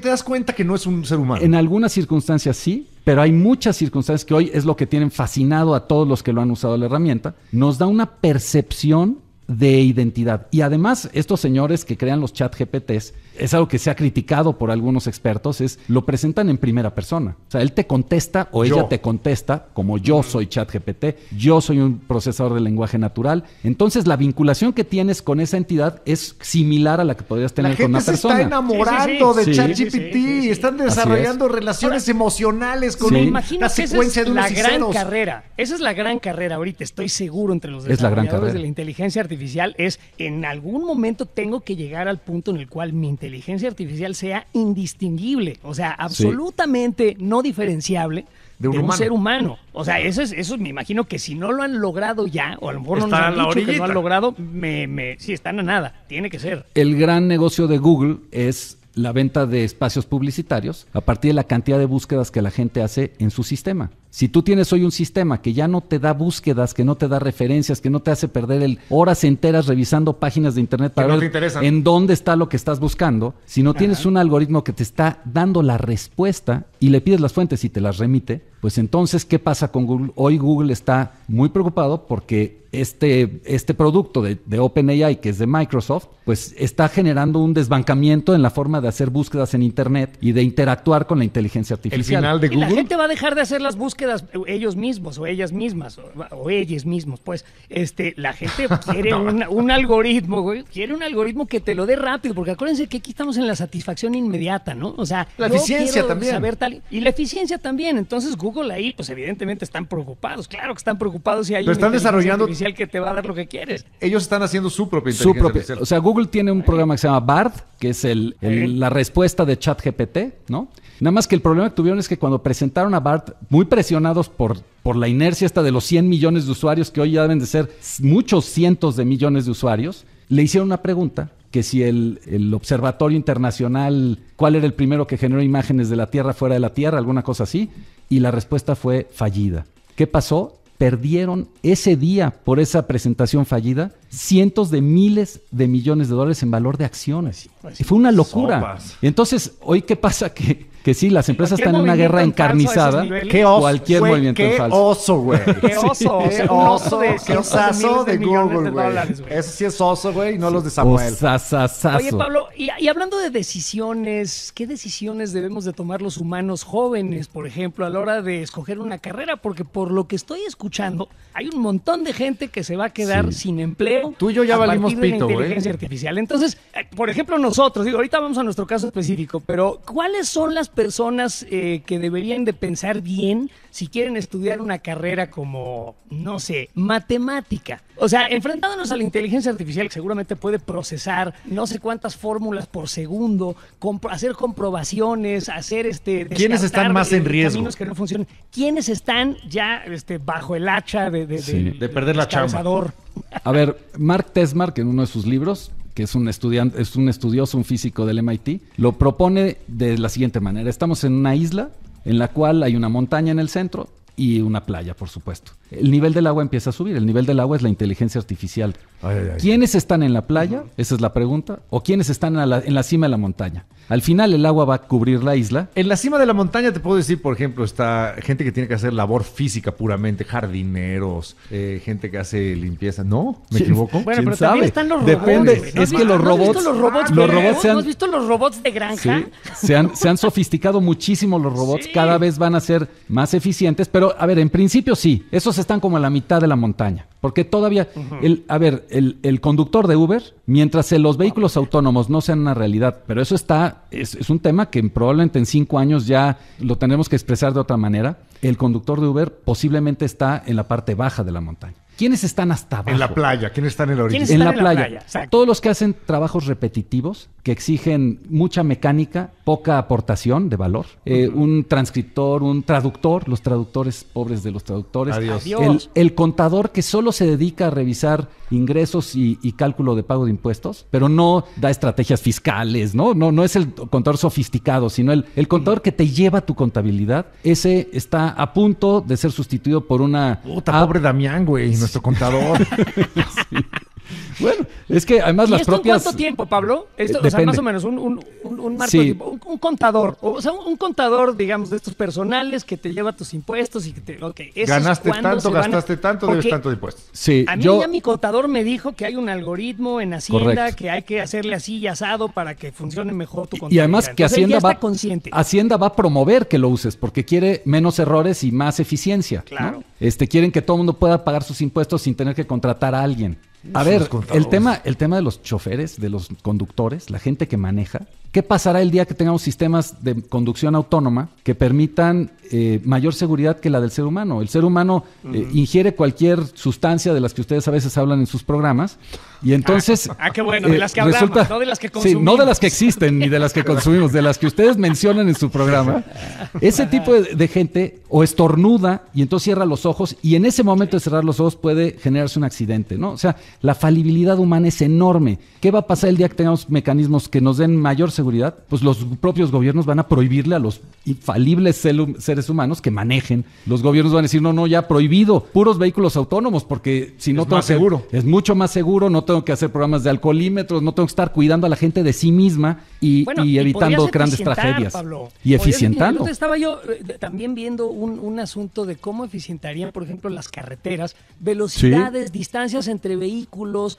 te das cuenta que no es un ser humano. En algunas circunstancias sí, pero hay muchas circunstancias que hoy es lo que tienen fascinado a todos los que lo han usado la herramienta. Nos da una percepción de identidad. Y además, estos señores que crean los ChatGPTs, es algo que se ha criticado por algunos expertos, lo presentan en primera persona. O sea, él te contesta o ella te contesta como yo soy ChatGPT, yo soy un procesador de lenguaje natural. Entonces, la vinculación que tienes con esa entidad es similar a la que podrías tener con una persona. La gente se está enamorando de ChatGPT, están desarrollando relaciones emocionales con una secuencia de unos y ceros. Esa es la gran carrera ahorita, estoy seguro, entre los desarrolladores de la inteligencia artificial, en algún momento tengo que llegar al punto en el cual mi inteligencia artificial sea indistinguible, o sea, absolutamente no diferenciable de un ser humano. O sea, eso me imagino que si no lo han logrado ya, o a lo mejor no nos han dicho que no han logrado, sí, están a nada, tiene que ser. El gran negocio de Google es la venta de espacios publicitarios a partir de la cantidad de búsquedas que la gente hace en su sistema. Si tú tienes hoy un sistema que ya no te da búsquedas, que no te da referencias, que no te hace perder horas enteras revisando páginas de internet para ver en dónde está lo que estás buscando, si no tienes un algoritmo que te está dando la respuesta y le pides las fuentes y te las remite, pues entonces, ¿qué pasa con Google? Hoy Google está muy preocupado porque este producto de OpenAI, que es de Microsoft, pues está generando un desbancamiento en la forma de hacer búsquedas en internet y de interactuar con la inteligencia artificial. El final de Google. Y la gente va a dejar de hacer las búsquedas ellos mismos o ellas mismas o ellos mismos, pues. La gente quiere un algoritmo, güey, quiere un algoritmo que te lo dé rápido, porque acuérdense que aquí estamos en la satisfacción inmediata, ¿no? O sea, la eficiencia también. Y la eficiencia también. Entonces Google ahí, pues evidentemente están preocupados. Claro que están preocupados si hay una inteligencia artificial que te va a dar lo que quieres. Ellos están haciendo su propia inteligencia artificial. O sea, Google tiene un programa que se llama Bard, que es la respuesta de ChatGPT, ¿no? Nada más que el problema que tuvieron es que cuando presentaron a Bard, muy presionados por la inercia esta de los 100 millones de usuarios, que hoy ya deben de ser muchos cientos de millones de usuarios, le hicieron una pregunta, que si el Observatorio Internacional, ¿cuál era el primero que generó imágenes de la Tierra fuera de la Tierra? Alguna cosa así. Y la respuesta fue fallida. ¿Qué pasó? Perdieron ese día, por esa presentación fallida, cientos de miles de millones de dólares en valor de acciones. Y fue una locura. Sopas. Entonces, ¿hoy qué pasa? Que sí, las empresas están en una guerra encarnizada. ¿Qué oso? Cualquier movimiento en falso. ¡Qué oso, güey! ¡Qué oso! ¡Qué oso! ¡Qué osazo de Google, güey! Eso sí es oso, güey, no los de Samuel. Osasasazo. Oye, Pablo, y hablando de decisiones, ¿qué decisiones debemos de tomar los humanos jóvenes, por ejemplo, a la hora de escoger una carrera? Porque por lo que estoy escuchando, hay un montón de gente que se va a quedar sin empleo. Tú y yo ya valimos pito, güey. Inteligencia artificial. Entonces, por ejemplo, nosotros, ahorita vamos a nuestro caso específico, pero ¿cuáles son las personas que deberían de pensar bien si quieren estudiar una carrera como, no sé, matemática? O sea, enfrentándonos a la inteligencia artificial, que seguramente puede procesar no sé cuántas fórmulas por segundo, hacer comprobaciones, hacer ¿Quiénes están más en riesgo? Caminos que no funcionan. ¿Quiénes están ya bajo el hacha de perder la chamba? A ver, Mark Tesmark, en uno de sus libros, que es un estudioso, un físico del MIT, lo propone de la siguiente manera. Estamos en una isla en la cual hay una montaña en el centro y una playa, por supuesto. El nivel del agua empieza a subir. El nivel del agua es la inteligencia artificial. ¿Quiénes están en la playa? Esa es la pregunta. ¿O quiénes están en la cima de la montaña? Al final el agua va a cubrir la isla. En la cima de la montaña te puedo decir, por ejemplo, está gente que tiene que hacer labor física puramente, jardineros, gente que hace limpieza. ¿No? ¿Me equivoco? Bueno, pero también están los robots. Depende. Es que los robots... ¿No has visto los robots de granja? Sí, se han sofisticado muchísimo los robots. Sí. Cada vez van a ser más eficientes. Pero, a ver, en principio sí. Esos están como a la mitad de la montaña. Porque todavía, el conductor de Uber, mientras los vehículos autónomos no sean una realidad, pero eso es un tema que probablemente en 5 años ya lo tendremos que expresar de otra manera, el conductor de Uber posiblemente está en la parte baja de la montaña. ¿Quiénes están hasta abajo? En la playa. ¿Quiénes están en la orilla? En la playa. Todos los que hacen trabajos repetitivos, que exigen mucha mecánica, poca aportación de valor. Un transcriptor, un traductor, los traductores, pobres de los traductores. Adiós. El contador que solo se dedica a revisar ingresos y cálculo de pago de impuestos, pero no da estrategias fiscales, ¿no? No es el contador sofisticado, sino el contador que te lleva tu contabilidad. Ese está a punto de ser sustituido por una... Pobre Damián, güey, nuestro contador. Sí. Bueno, es que además las propias... ¿Cuánto tiempo, Pablo? O sea, más o menos un marco de tiempo. Un contador. O sea, un contador, digamos, de estos personales que te lleva tus impuestos y que te... Ganaste tanto, gastaste tanto, debes tanto de impuestos. Sí, a mí ya mi contador me dijo que hay un algoritmo en Hacienda que hay que hacerle así y asado para que funcione mejor tu contabilidad. Y además que Entonces, Hacienda va a promover que lo uses porque quiere menos errores y más eficiencia. Claro. ¿No? Quieren que todo el mundo pueda pagar sus impuestos sin tener que contratar a alguien. A ver, el tema de los choferes, de los conductores, la gente que maneja, ¿qué pasará el día que tengamos sistemas de conducción autónoma que permitan mayor seguridad que la del ser humano? El ser humano ingiere cualquier sustancia de las que ustedes a veces hablan en sus programas y entonces... qué bueno, de las que hablamos, no de las que consumimos. Sí, no de las que existen ni de las que consumimos, de las que ustedes mencionan en su programa. Ese tipo de gente o estornuda y entonces cierra los ojos y en ese momento de cerrar los ojos puede generarse un accidente, ¿no? O sea, la falibilidad humana es enorme. ¿Qué va a pasar el día que tengamos mecanismos que nos den mayor seguridad? Pues los propios gobiernos van a prohibirle a los infalibles seres humanos que manejen. Los gobiernos van a decir, no, ya prohibido, puros vehículos autónomos, porque si no... Es más seguro. Es mucho más seguro, no tengo que hacer programas de alcoholímetros, no tengo que estar cuidando a la gente de sí misma y evitando grandes tragedias. Pablo. Y eficientando. Estaba yo también viendo un asunto de cómo eficientarían, por ejemplo, las carreteras, velocidades, distancias entre vehículos,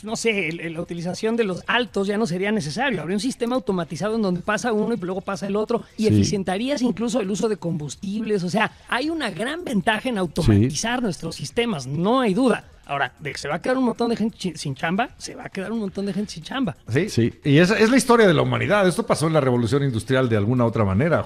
no sé, la utilización de los altos ya no sería necesario. Habría un sistema automatizado en donde pasa uno y luego pasa el otro y eficientarías incluso el uso de combustibles. O sea, hay una gran ventaja en automatizar nuestros sistemas, no hay duda. Ahora, de que se va a quedar un montón de gente sin chamba, se va a quedar un montón de gente sin chamba. Sí. Y esa es la historia de la humanidad. Esto pasó en la revolución industrial de alguna otra manera.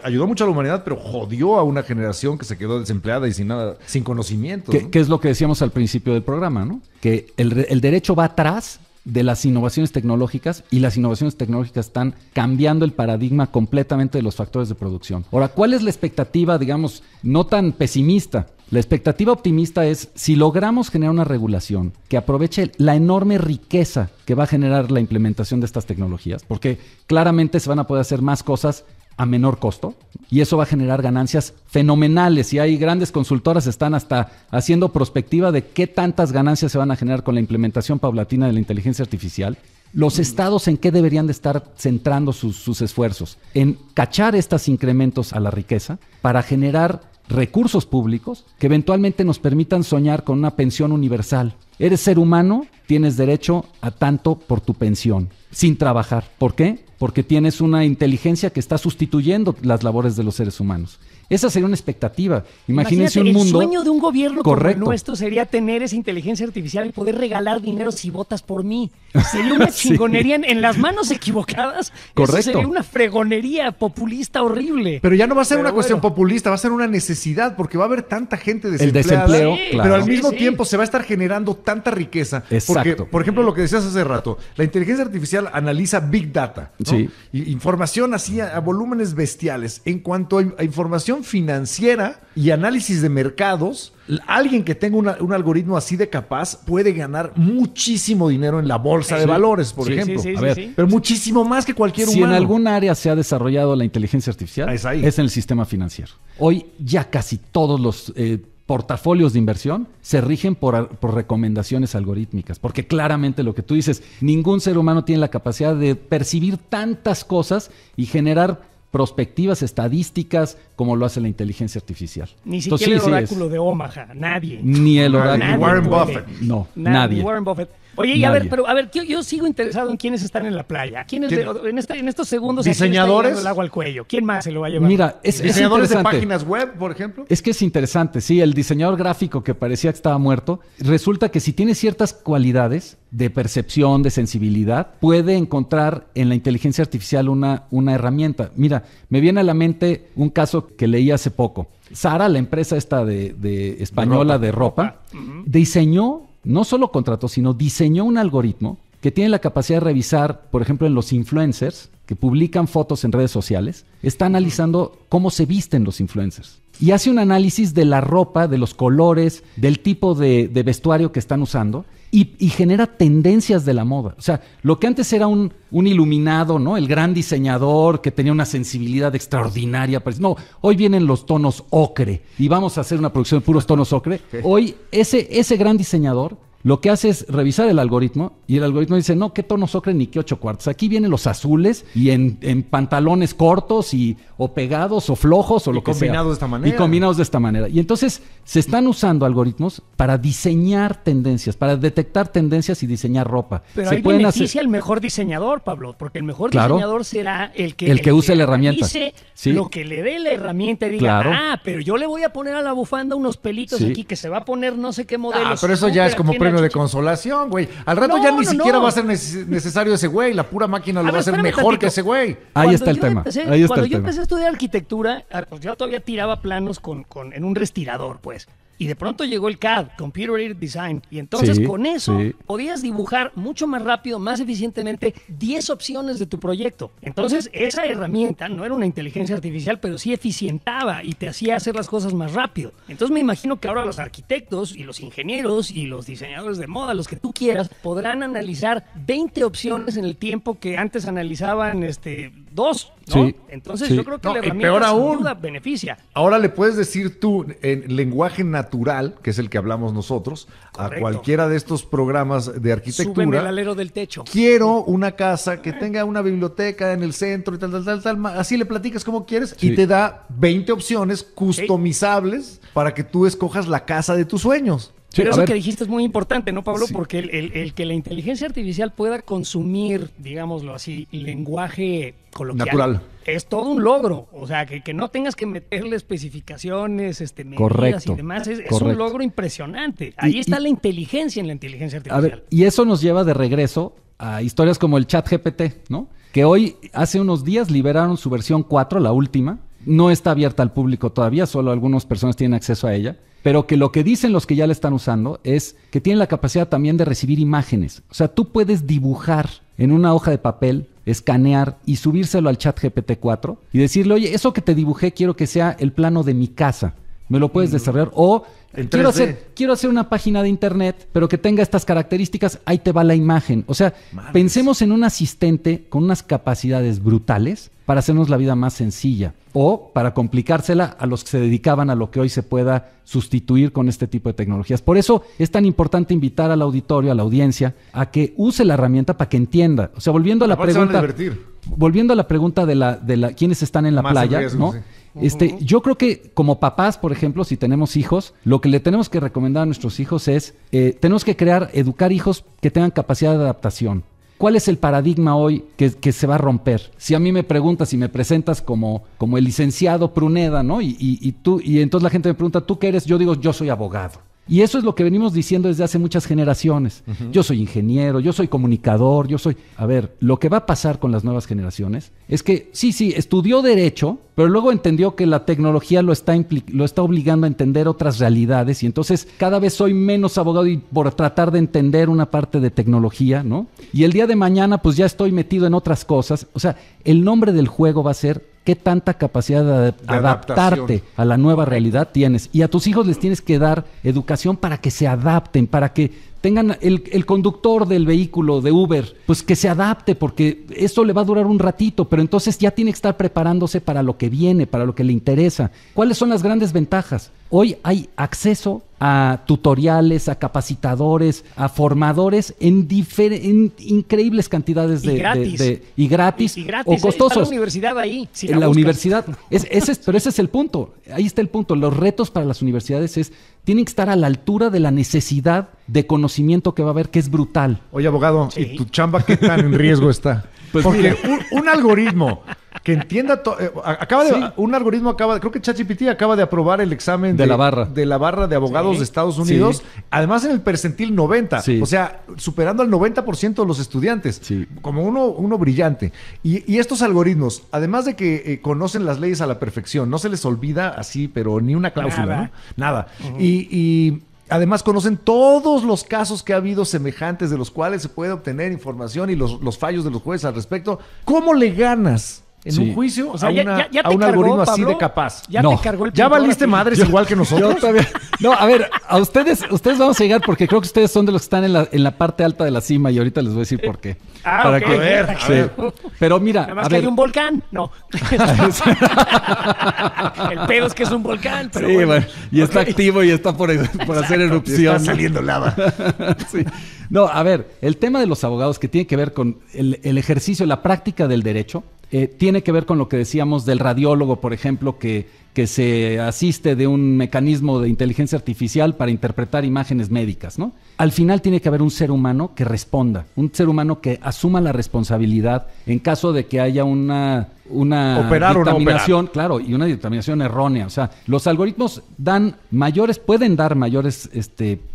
Ayudó mucho a la humanidad, pero jodió a una generación que se quedó desempleada y sin nada, sin conocimiento. ¿Qué es lo que decíamos al principio del programa, ¿no? Que el derecho va atrás de las innovaciones tecnológicas y las innovaciones tecnológicas están cambiando el paradigma completamente de los factores de producción. Ahora, ¿cuál es la expectativa, digamos, no tan pesimista? La expectativa optimista es si logramos generar una regulación que aproveche la enorme riqueza que va a generar la implementación de estas tecnologías, porque claramente se van a poder hacer más cosas a menor costo y eso va a generar ganancias fenomenales y hay grandes consultoras que están hasta haciendo prospectiva de qué tantas ganancias se van a generar con la implementación paulatina de la inteligencia artificial. Los estados en qué deberían de estar centrando sus esfuerzos en cachar estos incrementos a la riqueza para generar recursos públicos que eventualmente nos permitan soñar con una pensión universal. Eres ser humano, tienes derecho a tanto por tu pensión, sin trabajar. ¿Por qué? Porque tienes una inteligencia que está sustituyendo las labores de los seres humanos. Esa sería una expectativa. Imagínense un mundo... El sueño de un gobierno como el nuestro sería tener esa inteligencia artificial y poder regalar dinero si votas por mí. Sería una chingonería en las manos equivocadas. Correcto. Eso sería una fregonería populista horrible. Pero ya no va a ser una cuestión populista, va a ser una necesidad porque va a haber tanta gente desempleada. El desempleo, claro. Pero al mismo tiempo se va a estar generando tanta riqueza. Exacto. Porque, por ejemplo, lo que decías hace rato, la inteligencia artificial analiza Big Data. Sí. Información así a volúmenes bestiales. En cuanto a información financiera y análisis de mercados, alguien que tenga un algoritmo así de capaz puede ganar muchísimo dinero en la bolsa de valores, por ejemplo. Pero muchísimo más que cualquier humano. Si en algún área se ha desarrollado la inteligencia artificial, es en el sistema financiero. Hoy ya casi todos los portafolios de inversión se rigen por recomendaciones algorítmicas, porque claramente lo que tú dices, ningún ser humano tiene la capacidad de percibir tantas cosas y generar prospectivas estadísticas como lo hace la inteligencia artificial. Ni siquiera el oráculo de Omaha, nadie. Ni el oráculo. Ni Warren Buffett. No, nadie. Warren Buffett. Oye, y a ver, yo sigo interesado en quiénes están en la playa. ¿Quiénes en estos segundos? ¿Diseñadores? El agua al cuello. ¿Quién más se lo va a llevar? Mira, ¿diseñadores de páginas web, por ejemplo? Es que es interesante, sí, el diseñador gráfico que parecía que estaba muerto, resulta que si tiene ciertas cualidades de percepción, de sensibilidad, puede encontrar en la inteligencia artificial una herramienta. Mira, me viene a la mente un caso que leí hace poco. Zara, la empresa esta de española de ropa, diseñó, no solo contrató, sino diseñó un algoritmo que tiene la capacidad de revisar, por ejemplo, en los influencers que publican fotos en redes sociales, está analizando cómo se visten los influencers. Y hace un análisis de la ropa, de los colores, del tipo de vestuario que están usando y genera tendencias de la moda. O sea, lo que antes era un iluminado, ¿no? El gran diseñador que tenía una sensibilidad extraordinaria. No, hoy vienen los tonos ocre y vamos a hacer una producción de puros tonos ocre. Hoy ese gran diseñador lo que hace es revisar el algoritmo y el algoritmo dice, no, qué tonos ocre ni qué 8 cuartos. Aquí vienen los azules y en pantalones cortos o pegados o flojos o lo que sea. Y combinados de esta manera. Y combinados de esta manera. Y entonces se están usando algoritmos para diseñar tendencias, para detectar tendencias y diseñar ropa. Pero ahí beneficia el mejor diseñador, Pablo, porque el mejor diseñador será el que use la herramienta. Dice lo que le dé la herramienta y diga, pero yo le voy a poner a la bufanda unos pelitos aquí que se va a poner no sé qué modelo. Pero eso ya es como premio de consolación, güey. Al rato ya ni siquiera va a ser necesario ese güey. La pura máquina lo va a hacer mejor que ese güey. Ahí está el tema. Cuando yo empecé a estudiar arquitectura, pues yo todavía tiraba planos en un respirador, pues. Y de pronto llegó el CAD, Computer Aided Design, y entonces con eso podías dibujar mucho más rápido, más eficientemente 10 opciones de tu proyecto. Entonces esa herramienta no era una inteligencia artificial, pero sí eficientaba y te hacía hacer las cosas más rápido. Entonces me imagino que ahora los arquitectos y los ingenieros y los diseñadores de moda, los que tú quieras, podrán analizar 20 opciones en el tiempo que antes analizaban 2, ¿no? Sí. Entonces yo creo que la herramienta peor aún, sin duda beneficia. Ahora le puedes decir tú en lenguaje natural, que es el que hablamos nosotros, a cualquiera de estos programas de arquitectura. Súbeme el alero del techo. Quiero una casa que tenga una biblioteca en el centro y tal. Así le platicas como quieres y te da 20 opciones customizables para que tú escojas la casa de tus sueños. Pero eso que dijiste es muy importante, ¿no, Pablo? Porque el que la inteligencia artificial pueda consumir, digámoslo así, lenguaje coloquial, natural, es todo un logro. O sea, que no tengas que meterle especificaciones, medidas y demás, es un logro impresionante. Ahí está la inteligencia en la inteligencia artificial. A ver, y eso nos lleva de regreso a historias como el ChatGPT, ¿no? Que hoy, hace unos días, liberaron su versión 4, la última. No está abierta al público todavía, solo algunas personas tienen acceso a ella. Pero que lo que dicen los que ya la están usando es que tienen la capacidad también de recibir imágenes. O sea, tú puedes dibujar en una hoja de papel, escanear y subírselo al ChatGPT 4 y decirle, oye, eso que te dibujé quiero que sea el plano de mi casa. ¿Me lo puedes desarrollar? O quiero hacer una página de internet, pero que tenga estas características, ahí te va la imagen. O sea, pensemos en un asistente con unas capacidades brutales para hacernos la vida más sencilla o para complicársela a los que se dedicaban a lo que hoy se pueda sustituir con este tipo de tecnologías. Por eso es tan importante invitar al auditorio, a la audiencia, a que use la herramienta para que entienda. O sea, volviendo a la pregunta de la quiénes están en la playa, riesgo, ¿no? Yo creo que como papás, por ejemplo, si tenemos hijos, lo que le tenemos que recomendar a nuestros hijos es, tenemos que educar hijos que tengan capacidad de adaptación. ¿Cuál es el paradigma hoy que se va a romper? Si a mí me preguntas y me presentas como el licenciado Pruneda, ¿no? Y entonces la gente me pregunta, ¿tú qué eres? Yo digo, yo soy abogado. Y eso es lo que venimos diciendo desde hace muchas generaciones. Yo soy ingeniero, yo soy comunicador, A ver, lo que va a pasar con las nuevas generaciones es que sí, estudió Derecho, pero luego entendió que la tecnología lo está obligando a entender otras realidades, y entonces cada vez soy menos abogado y por tratar de entender una parte de tecnología, ¿no? Y el día de mañana pues ya estoy metido en otras cosas. O sea, el nombre del juego va a ser qué tanta capacidad de adaptarte a la nueva realidad tienes. Y a tus hijos les tienes que dar educación para que se adapten, para que tengan el conductor del vehículo de Uber, pues que se adapte, porque esto le va a durar un ratito, pero entonces ya tiene que estar preparándose para lo que viene, para lo que le interesa. ¿Cuáles son las grandes ventajas? Hoy hay acceso a tutoriales, a capacitadores, a formadores en increíbles cantidades de gratis o costosos. Está la universidad ahí. Si en la universidad. Pero ese es el punto. Ahí está el punto. Los retos para las universidades tienen que estar a la altura de la necesidad de conocimiento que va a haber, que es brutal. Oye, abogado, ¿y tu chamba qué tan en riesgo está? Pues porque un algoritmo que entienda un algoritmo creo que ChatGPT acaba de aprobar el examen de la barra de abogados de Estados Unidos, además en el percentil 90, o sea, superando al 90% de los estudiantes, como uno brillante. Y estos algoritmos, además de que conocen las leyes a la perfección, no se les olvida así, pero ni una cláusula, nada. Y además conocen todos los casos que ha habido semejantes de los cuales se puede obtener información y los fallos de los jueces al respecto. ¿Cómo le ganas en un juicio a un algoritmo así de capaz? Ya valiste madres igual que nosotros. No, a ver, a ustedes vamos a llegar porque creo que ustedes son de los que están en la parte alta de la cima y ahorita les voy a decir por qué. A ver. Pero mira, nada más que hay un volcán. No. El pedo es que es un volcán. Pero bueno. Y está activo y está por hacer erupción. Está saliendo lava. No, a ver, el tema de los abogados que tiene que ver con el ejercicio, la práctica del derecho, tiene que ver con lo que decíamos del radiólogo, por ejemplo, que se asiste de un mecanismo de inteligencia artificial para interpretar imágenes médicas, ¿no? Al final tiene que haber un ser humano que responda, un ser humano que asuma la responsabilidad en caso de que haya una dictaminación, claro, y una dictaminación errónea. O sea, los algoritmos pueden dar mayores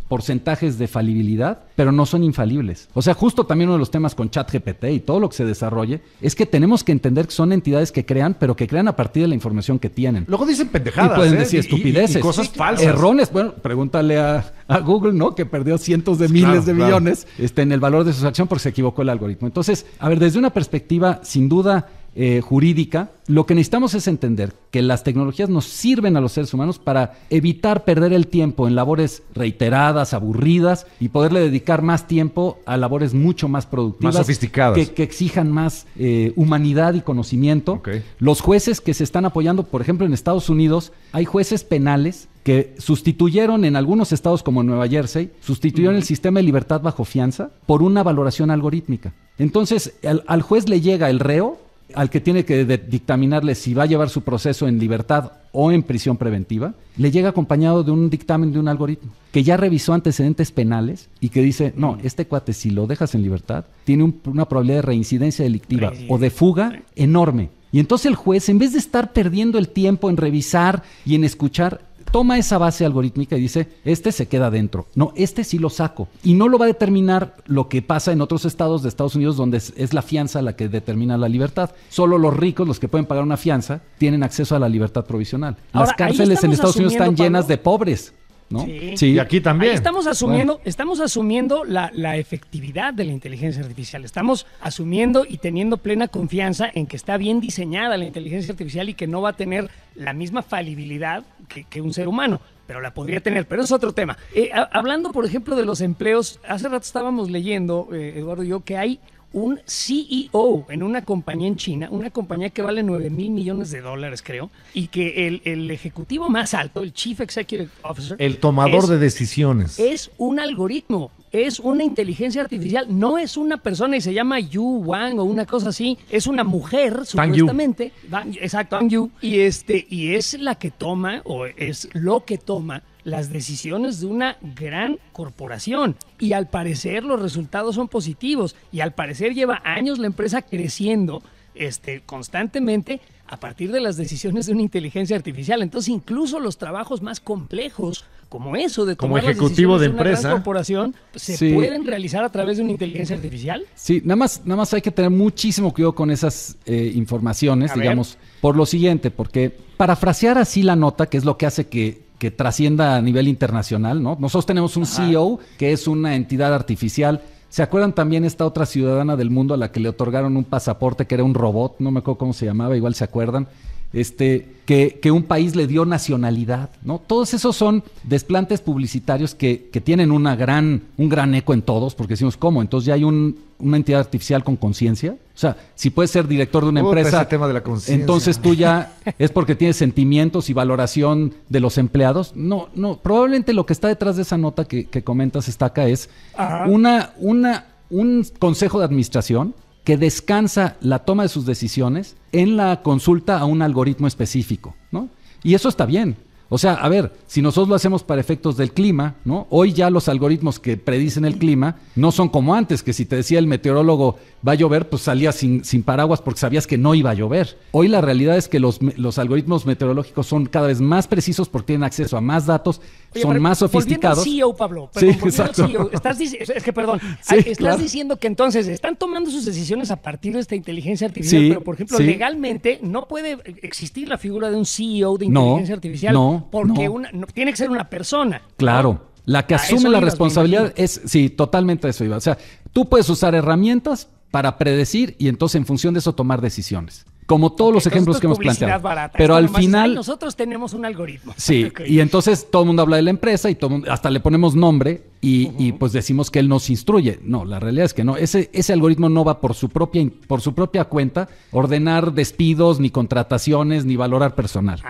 porcentajes de falibilidad, pero no son infalibles. O sea, justo también uno de los temas con ChatGPT y todo lo que se desarrolle es que tenemos que entender que son entidades que crean, pero que crean a partir de la información que tienen. Luego dicen pendejadas. Y pueden decir estupideces. Y cosas falsas. Erróneas. Bueno, pregúntale a Google, ¿no? Que perdió cientos de miles de millones en el valor de su acción porque se equivocó el algoritmo. Entonces, a ver, desde una perspectiva, sin duda, jurídica, lo que necesitamos es entender que las tecnologías nos sirven a los seres humanos para evitar perder el tiempo en labores reiteradas, aburridas, y poderle dedicar más tiempo a labores mucho más productivas, más sofisticadas, que exijan más humanidad y conocimiento. Los jueces que se están apoyando, por ejemplo, en Estados Unidos, hay jueces penales que sustituyeron en algunos estados como Nueva Jersey, sustituyeron el sistema de libertad bajo fianza por una valoración algorítmica. Entonces, al juez le llega el reo, al que tiene que dictaminarle si va a llevar su proceso en libertad o en prisión preventiva, le llega acompañado de un dictamen de un algoritmo que ya revisó antecedentes penales y que dice, no, este cuate, si lo dejas en libertad, tiene una probabilidad de reincidencia delictiva o de fuga enorme. Y entonces el juez, en vez de estar perdiendo el tiempo en revisar y en escuchar, toma esa base algorítmica y dice, este se queda dentro. No, este sí lo saco. Y no lo va a determinar lo que pasa en otros estados de Estados Unidos donde es la fianza la que determina la libertad. Solo los ricos, los que pueden pagar una fianza, tienen acceso a la libertad provisional. Ahora, las cárceles en Estados Unidos están llenas de pobres, ¿no? Sí. Y aquí también. Ahí estamos asumiendo la efectividad de la inteligencia artificial. Estamos asumiendo y teniendo plena confianza en que está bien diseñada la inteligencia artificial y que no va a tener la misma falibilidad que un ser humano, pero la podría tener. Pero es otro tema. Hablando, por ejemplo, de los empleos, hace rato estábamos leyendo, Eduardo y yo, que hay un CEO en una compañía en China, una compañía que vale $9,000 millones, creo, y que el ejecutivo más alto, el Chief Executive Officer, el tomador de decisiones, es un algoritmo, es una inteligencia artificial, no es una persona y se llama Yu Wang o una cosa así, es una mujer, supuestamente, exacto, Wang Yu, y es la que toma, o es lo que toma las decisiones de una gran corporación, y al parecer los resultados son positivos, y al parecer lleva años la empresa creciendo constantemente a partir de las decisiones de una inteligencia artificial. Entonces, incluso los trabajos más complejos, como eso de tomar como ejecutivo las de decisiones una empresa, gran corporación, ¿se pueden realizar a través de una inteligencia artificial? Sí, nada más hay que tener muchísimo cuidado con esas informaciones, digamos, por lo siguiente, porque parafrasear así la nota, que es lo que hace que trascienda a nivel internacional, ¿no? Nosotros tenemos un CEO que es una entidad artificial. ¿Se acuerdan también esta otra ciudadana del mundo a la que le otorgaron un pasaporte que era un robot? No me acuerdo cómo se llamaba, igual se acuerdan. Que un país le dio nacionalidad, ¿no? Todos esos son desplantes publicitarios que tienen un gran eco en todos, porque decimos, ¿cómo? Entonces ya hay una entidad artificial con conciencia. O sea, si puedes ser director de una empresa, ese tema de la conciencia, entonces tú ya es porque tienes sentimientos y valoración de los empleados. No, probablemente lo que está detrás de esa nota que comentas, Estaca, es un consejo de administración que descansa la toma de sus decisiones en la consulta a un algoritmo específico, ¿no? Y eso está bien. O sea, a ver, si nosotros lo hacemos para efectos del clima, ¿no? Hoy ya los algoritmos que predicen el clima no son como antes, que si te decía el meteorólogo va a llover, pues salías sin paraguas porque sabías que no iba a llover. Hoy la realidad es que los algoritmos meteorológicos son cada vez más precisos porque tienen acceso a más datos, son más sofisticados. Volviendo al CEO, Pablo. Sí, exacto. CEO, estás diciendo que entonces están tomando sus decisiones a partir de esta inteligencia artificial, pero por ejemplo, legalmente no puede existir la figura de un CEO de inteligencia artificial porque tiene que ser una persona. Claro. ¿No? La que asume la responsabilidad totalmente eso iba. O sea, tú puedes usar herramientas para predecir y entonces en función de eso tomar decisiones. Como todos los ejemplos que hemos planteado. Barata. Pero al final... nosotros tenemos un algoritmo. Sí, y entonces todo el mundo habla de la empresa y hasta le ponemos nombre y pues decimos que él nos instruye. No, la realidad es que no. Ese algoritmo no va por su propia cuenta ordenar despidos, ni contrataciones, ni valorar personal.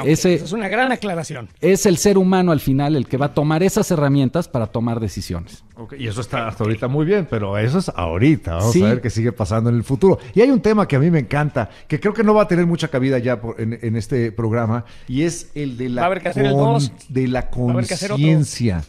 Esa es una gran aclaración. Es el ser humano al final el que va a tomar esas herramientas para tomar decisiones. Y eso está hasta ahorita muy bien, pero eso es ahorita. Vamos a ver qué sigue pasando en el futuro. Y hay un tema que a mí me encanta, que creo que no va a tener mucha cabida ya en este programa, y es el de la conciencia.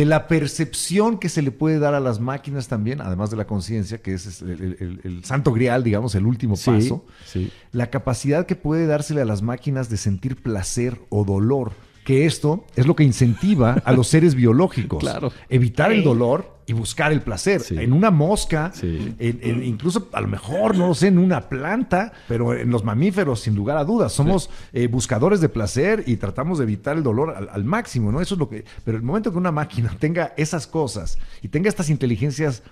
De la percepción que se le puede dar a las máquinas también, además de la conciencia, que es el santo grial, digamos, el último paso. Sí. La capacidad que puede dársele a las máquinas de sentir placer o dolor, que esto es lo que incentiva a los seres biológicos. Claro. Evitar el dolor y buscar el placer. Sí. En una mosca, incluso a lo mejor, no lo sé, en una planta, pero en los mamíferos, sin lugar a dudas, somos buscadores de placer y tratamos de evitar el dolor al máximo, ¿no? Eso es lo que... Pero el momento que una máquina tenga esas cosas y tenga estas inteligencias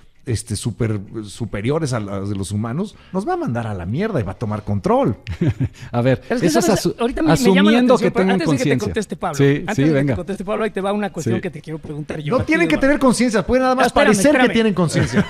superiores a las de los humanos, nos va a mandar a la mierda y va a tomar control. A ver, es que eso ahorita asumiendo que tengan conciencia. Antes de que te conteste Pablo, que te conteste Pablo, ahí te va una cuestión que te quiero preguntar yo. No tienen que tener conciencia, puede nada más parecer que tienen conciencia.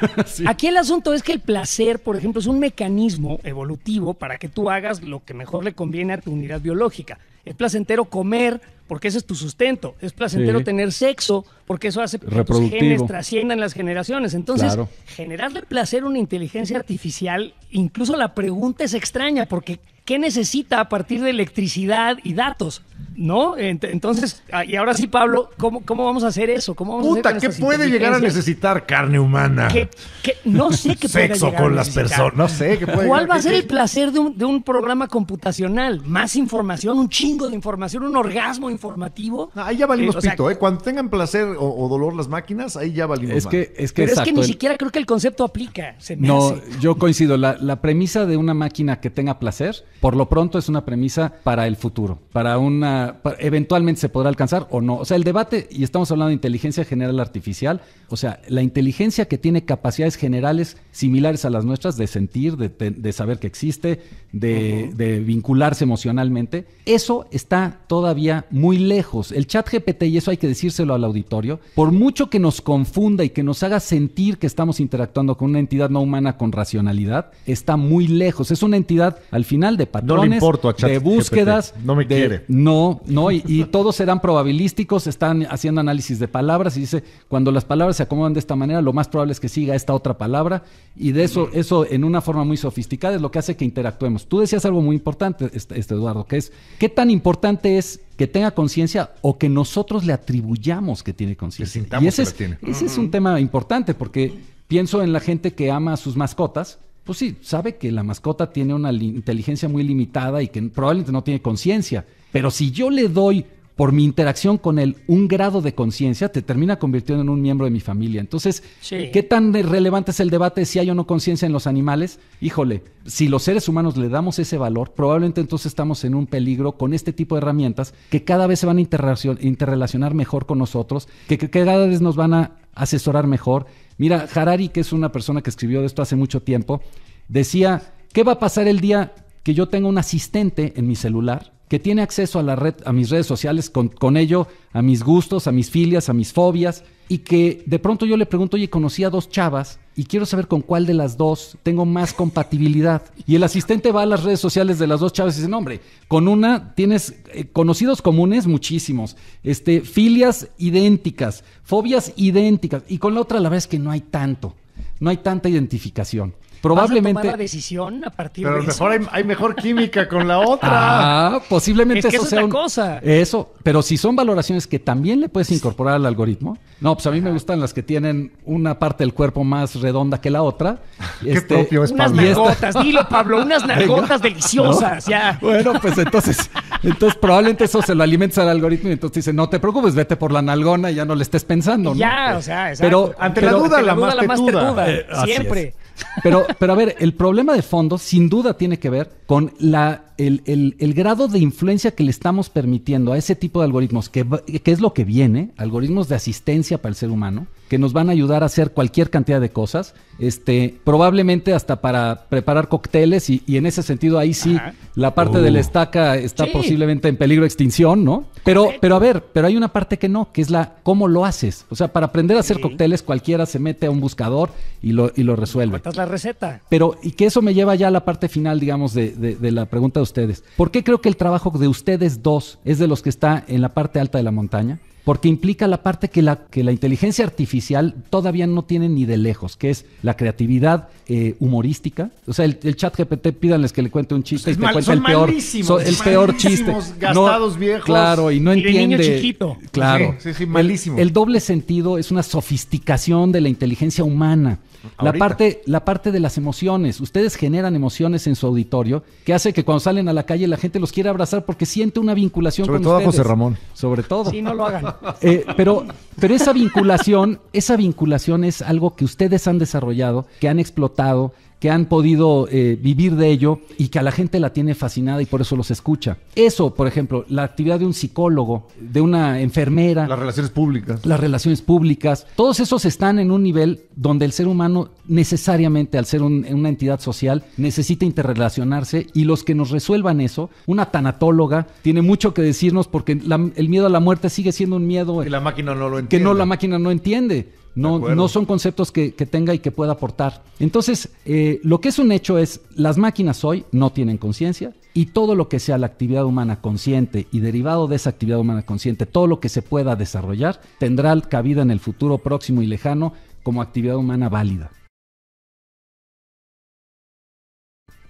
Aquí el asunto es que el placer, por ejemplo, es un mecanismo evolutivo para que tú hagas lo que mejor le conviene a tu unidad biológica. Es placentero comer porque ese es tu sustento. Es placentero tener sexo porque eso hace que tus genes trasciendan las generaciones. Entonces, generarle placer a una inteligencia artificial, incluso la pregunta es extraña porque ¿qué necesita a partir de electricidad y datos? ¿No? Entonces, y ahora sí, Pablo, ¿cómo vamos a hacer eso? ¿Cómo vamos a hacer ¿qué puede llegar a necesitar carne humana? No sé qué puede sexo con las personas, no sé qué puede. ¿Cuál va a ser el placer de un programa computacional? Más información, un chingo de información, un orgasmo informativo. Ahí ya valimos pito, Cuando tengan placer o dolor las máquinas, ahí ya valimos Pero es que ni siquiera creo que el concepto aplica. Yo coincido. La premisa de una máquina que tenga placer, por lo pronto es una premisa para el futuro, eventualmente se podrá alcanzar o no. O sea, el debate, y estamos hablando de inteligencia general artificial, o sea, la inteligencia que tiene capacidades generales similares a las nuestras, de sentir, de saber que existe, de vincularse emocionalmente, eso está todavía muy lejos. El ChatGPT, y eso hay que decírselo al auditorio, por mucho que nos confunda y que nos haga sentir que estamos interactuando con una entidad no humana con racionalidad, está muy lejos. Es una entidad, al final, de patrones, no le importo a de búsquedas. No me quiere. Y todos serán probabilísticos, están haciendo análisis de palabras y dice, cuando las palabras se acomodan de esta manera, lo más probable es que siga esta otra palabra, y de eso en una forma muy sofisticada es lo que hace que interactuemos. Tú decías algo muy importante, Eduardo, que es, ¿qué tan importante es que tenga conciencia o que nosotros le atribuyamos que tiene conciencia? Y ese es un tema importante, porque pienso en la gente que ama a sus mascotas pues sí, sabe que la mascota tiene una inteligencia muy limitada y que probablemente no tiene conciencia. Pero si yo le doy, por mi interacción con él, un grado de conciencia, te termina convirtiendo en un miembro de mi familia. Entonces, sí. ¿Qué tan relevante es el debate de si hay o no conciencia en los animales? Híjole, si los seres humanos le damos ese valor, probablemente entonces estamos en un peligro con este tipo de herramientas que cada vez se van a interrelacionar mejor con nosotros, que cada vez nos van a asesorar mejor. Mira, Harari, que es una persona que escribió de esto hace mucho tiempo, decía, ¿qué va a pasar el día que yo tenga un asistente en mi celular que tiene acceso a mis redes sociales, con ello, a mis gustos, a mis filias, a mis fobias, y que de pronto yo le pregunto, oye, conocí a 2 chavas y quiero saber con cuál de las 2 tengo más compatibilidad? Y el asistente va a las redes sociales de las 2 chavas y dice, no, hombre, con una tienes conocidos comunes muchísimos, filias idénticas, fobias idénticas, y con la otra la verdad es que no hay tanta identificación. Probablemente. ¿Vas a tomar la decisión a partir pero de eso? Pero mejor hay mejor química con la otra. Es Posiblemente que eso sea es otra cosa. Eso, pero si son valoraciones que también le puedes incorporar al algoritmo. No, pues a mí me gustan las que tienen una parte del cuerpo más redonda que la otra. Qué propio es Pablo. Unas nalgotas, dilo, Pablo, unas nalgotas deliciosas, ¿no? Ya. Bueno, pues entonces probablemente eso se lo alimentas al algoritmo y entonces dice, no te preocupes, vete por la nalgona y ya no le estés pensando, ¿no? Ya, o sea, exacto. Ante la duda, la más tetuda. Siempre. Pero a ver, el problema de fondo sin duda tiene que ver con el grado de influencia que le estamos permitiendo a ese tipo de algoritmos, que es lo que viene, algoritmos de asistencia para el ser humano, que nos van a ayudar a hacer cualquier cantidad de cosas, probablemente hasta para preparar cócteles y en ese sentido ahí sí, la parte de la estaca está posiblemente en peligro de extinción, ¿no? Pero hay una parte que no, que es cómo lo haces. O sea, para aprender a hacer cócteles cualquiera se mete a un buscador y lo resuelve. Esta es la receta. Y que eso me lleva ya a la parte final, digamos, de la pregunta de ustedes. ¿Por qué creo que el trabajo de ustedes dos es de los que está en la parte alta de la montaña? Porque implica la parte que la inteligencia artificial todavía no tiene ni de lejos, que es la creatividad humorística. O sea, el chat GPT, pídanles que le cuente un chiste y te cuenta el peor chiste. Gastados viejos. Claro, y no entiende. El niño chiquito. Claro. Sí, malísimo. El doble sentido es una sofisticación de la inteligencia humana. La parte de las emociones. Ustedes generan emociones en su auditorio que hace que cuando salen a la calle la gente los quiera abrazar porque siente una vinculación con ustedes. Sobre todo José Ramón. Sobre todo. Sí, no lo hagan. Pero esa vinculación es algo que ustedes han desarrollado, que han explotado, que han podido vivir de ello y que a la gente la tiene fascinada y por eso los escucha. Eso, por ejemplo, la actividad de un psicólogo, de una enfermera. Las relaciones públicas. Todos esos están en un nivel donde el ser humano necesariamente, al ser una entidad social, necesita interrelacionarse y los que nos resuelvan eso, una tanatóloga, tiene mucho que decirnos porque el miedo a la muerte sigue siendo un miedo que la máquina no lo entiende. La máquina no entiende. No son conceptos que tenga y que pueda aportar. Entonces, lo que es un hecho es, las máquinas hoy no tienen conciencia y todo lo que sea la actividad humana consciente y derivado de esa actividad humana consciente, todo lo que se pueda desarrollar, tendrá cabida en el futuro próximo y lejano como actividad humana válida.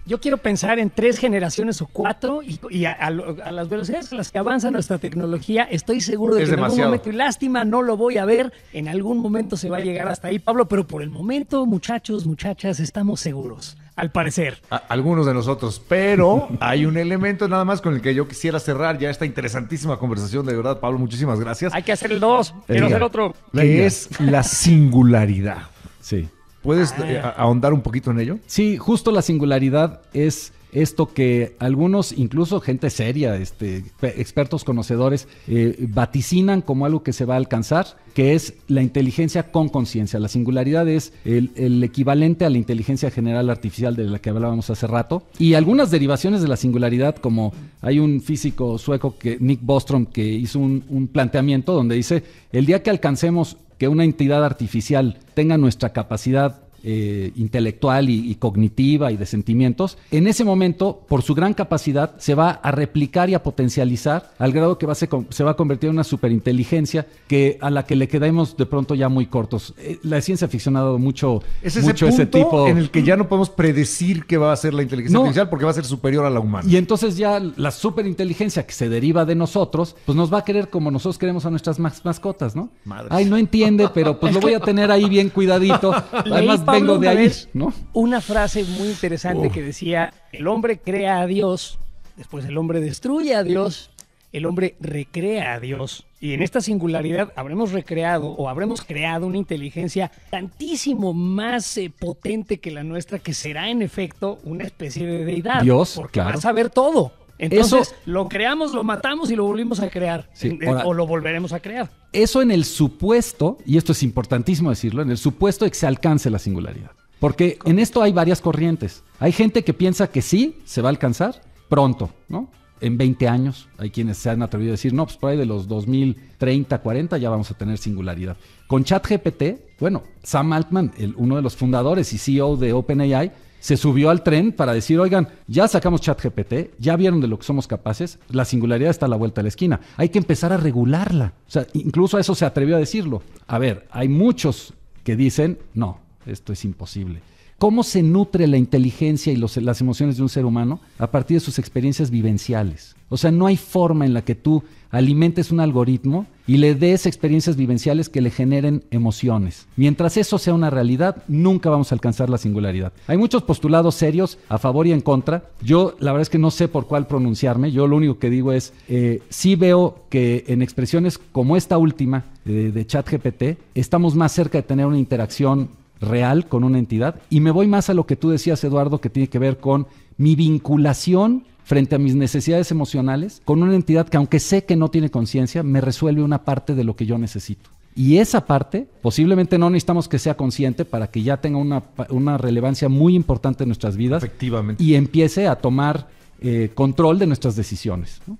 Yo quiero pensar en 3 generaciones o 4 y a las velocidades a las que avanza nuestra tecnología, estoy seguro de que en algún momento, y lástima, no lo voy a ver, en algún momento se va a llegar hasta ahí, Pablo, pero por el momento, muchachos, muchachas, estamos seguros, al parecer. Algunos de nosotros, pero hay un elemento nada más con el que yo quisiera cerrar ya esta interesantísima conversación, de verdad, Pablo, muchísimas gracias. Hay que hacer el 2, quiero hacer otro. Que es la singularidad. Sí. ¿Puedes ahondar un poquito en ello? Sí, justo la singularidad es esto que algunos, incluso gente seria, expertos conocedores, vaticinan como algo que se va a alcanzar, que es la inteligencia con conciencia. La singularidad es el equivalente a la inteligencia general artificial de la que hablábamos hace rato. Y algunas derivaciones de la singularidad, como hay un físico sueco, Nick Bostrom, que hizo un planteamiento donde dice, el día que alcancemos que una entidad artificial tenga nuestra capacidad intelectual y cognitiva y de sentimientos, en ese momento, por su gran capacidad, se va a replicar y a potencializar al grado que se va a convertir en una superinteligencia a la que le quedamos de pronto ya muy cortos. La ciencia ficción ha dado mucho ese tipo. En el que ya no podemos predecir qué va a ser la inteligencia artificial porque va a ser superior a la humana. Y entonces ya la superinteligencia que se deriva de nosotros, pues nos va a querer como nosotros queremos a nuestras mascotas, ¿no? Madre. Ay, no entiende, pero pues lo voy a tener ahí bien cuidadito. Además, Pablo vengo de ahí, ¿no? Una frase muy interesante que decía: el hombre crea a Dios, después el hombre destruye a Dios, el hombre recrea a Dios. Y en esta singularidad habremos recreado o habremos creado una inteligencia tantísimo más potente que la nuestra, que será en efecto una especie de deidad. Dios, porque claro. va a saber todo. Entonces, Eso, lo creamos, lo matamos y lo volvimos a crear. Sí, ahora, o lo volveremos a crear. Eso en el supuesto, y esto es importantísimo decirlo, en el supuesto de que se alcance la singularidad. Porque en esto hay varias corrientes. Hay gente que piensa que sí, se va a alcanzar pronto, ¿no? En 20 años. Hay quienes se han atrevido a decir, no, pues por ahí de los 2030, 40 ya vamos a tener singularidad. Con ChatGPT, bueno, Sam Altman, uno de los fundadores y CEO de OpenAI, se subió al tren para decir, oigan, ya sacamos ChatGPT, ya vieron de lo que somos capaces, la singularidad está a la vuelta de la esquina. Hay que empezar a regularla. O sea, incluso a eso se atrevió a decirlo. A ver, hay muchos que dicen, no, esto es imposible. ¿Cómo se nutre la inteligencia y las emociones de un ser humano? A partir de sus experiencias vivenciales. O sea, no hay forma en la que tú alimentes un algoritmo y le des experiencias vivenciales que le generen emociones. Mientras eso sea una realidad, nunca vamos a alcanzar la singularidad. Hay muchos postulados serios a favor y en contra. Yo, la verdad es que no sé por cuál pronunciarme. Yo lo único que digo es, sí veo que en expresiones como esta última de ChatGPT, estamos más cerca de tener una interacción real con una entidad, y me voy más a lo que tú decías, Eduardo, que tiene que ver con mi vinculación frente a mis necesidades emocionales con una entidad que, aunque sé que no tiene conciencia, me resuelve una parte de lo que yo necesito. Y esa parte, posiblemente no necesitamos que sea consciente para que ya tenga una relevancia muy importante en nuestras vidas. Efectivamente. Y empiece a tomar control de nuestras decisiones, ¿no?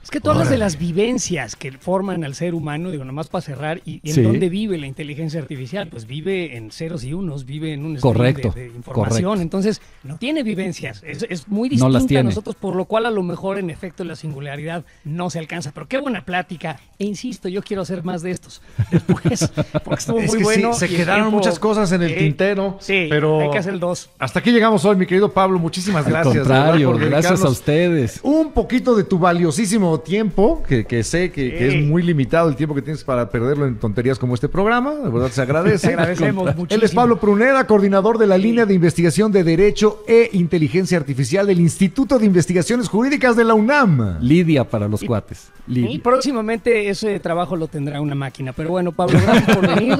Es que tú hablas de las vivencias que forman al ser humano, digo, nomás para cerrar, y en Sí. dónde vive la inteligencia artificial. Pues vive en ceros y unos, vive en un stream Correcto, de información. correcto. Entonces, no tiene vivencias. Es muy No las distinta a tiene. nosotros, por lo cual a lo mejor en efecto la singularidad no se alcanza. Pero qué buena plática. E insisto, yo quiero hacer más de estos después, porque estuvo Es muy que bueno. sí, se y el quedaron tiempo- muchas cosas en el tintero. Sí, pero hay que hacer dos. Hasta aquí llegamos hoy, mi querido Pablo. Muchísimas Al gracias. de contrario, verdad, por gracias a dedicarnos ustedes. un poquito de tu valiosísimo tiempo, que sé que es muy limitado el tiempo que tienes para perderlo en tonterías como este programa. De verdad se agradece. Te agradecemos muchísimo. Él es Pablo Pruneda, coordinador de la línea de investigación de Derecho e Inteligencia Artificial del Instituto de Investigaciones Jurídicas de la UNAM. Lidia para los cuates. Lidia. Y próximamente ese trabajo lo tendrá una máquina. Pero bueno, Pablo, gracias por venir.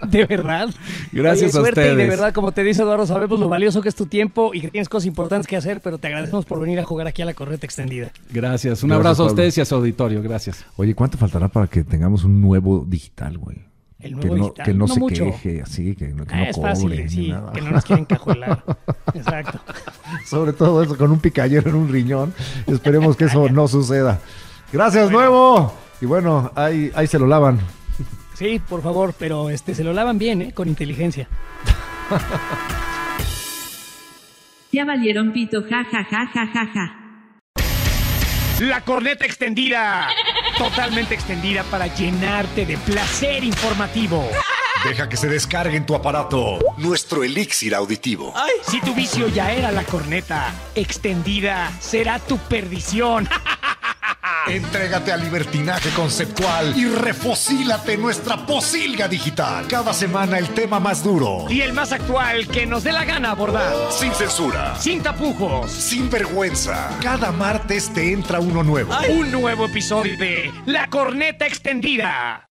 De verdad. Gracias a suerte, ustedes. Y de verdad, como te dice Eduardo, sabemos lo valioso que es tu tiempo y que tienes cosas importantes que hacer, pero te agradecemos por venir a jugar aquí a la Corneta Extendida. Gracias. Un Gracias, abrazo a Pablo. ustedes y a su auditorio. Gracias. Oye, ¿cuánto faltará para que tengamos un nuevo digital, güey? El nuevo digital. Que no se mucho. queje, así, que no Es cobre, fácil, ni sí, nada. que no nos quieren cajuelar. Exacto. Sobre todo eso, con un picayero en un riñón. Esperemos que eso no suceda. Gracias, nuevo. Y bueno, ahí se lo lavan. Sí, por favor, pero se lo lavan bien, con inteligencia. Ya valieron pito, ja, ja, ja, ja, ja, ja. La Corneta Extendida. Totalmente extendida para llenarte de placer informativo. Deja que se descargue en tu aparato nuestro elixir auditivo. Si tu vicio ya era la corneta extendida, será tu perdición. Entrégate al libertinaje conceptual y refocílate en nuestra posilga digital. Cada semana el tema más duro, Y el más actual que nos dé la gana abordar. sin censura, Sin tapujos. sin vergüenza. Cada martes te entra uno nuevo. Un nuevo episodio de La Corneta Extendida.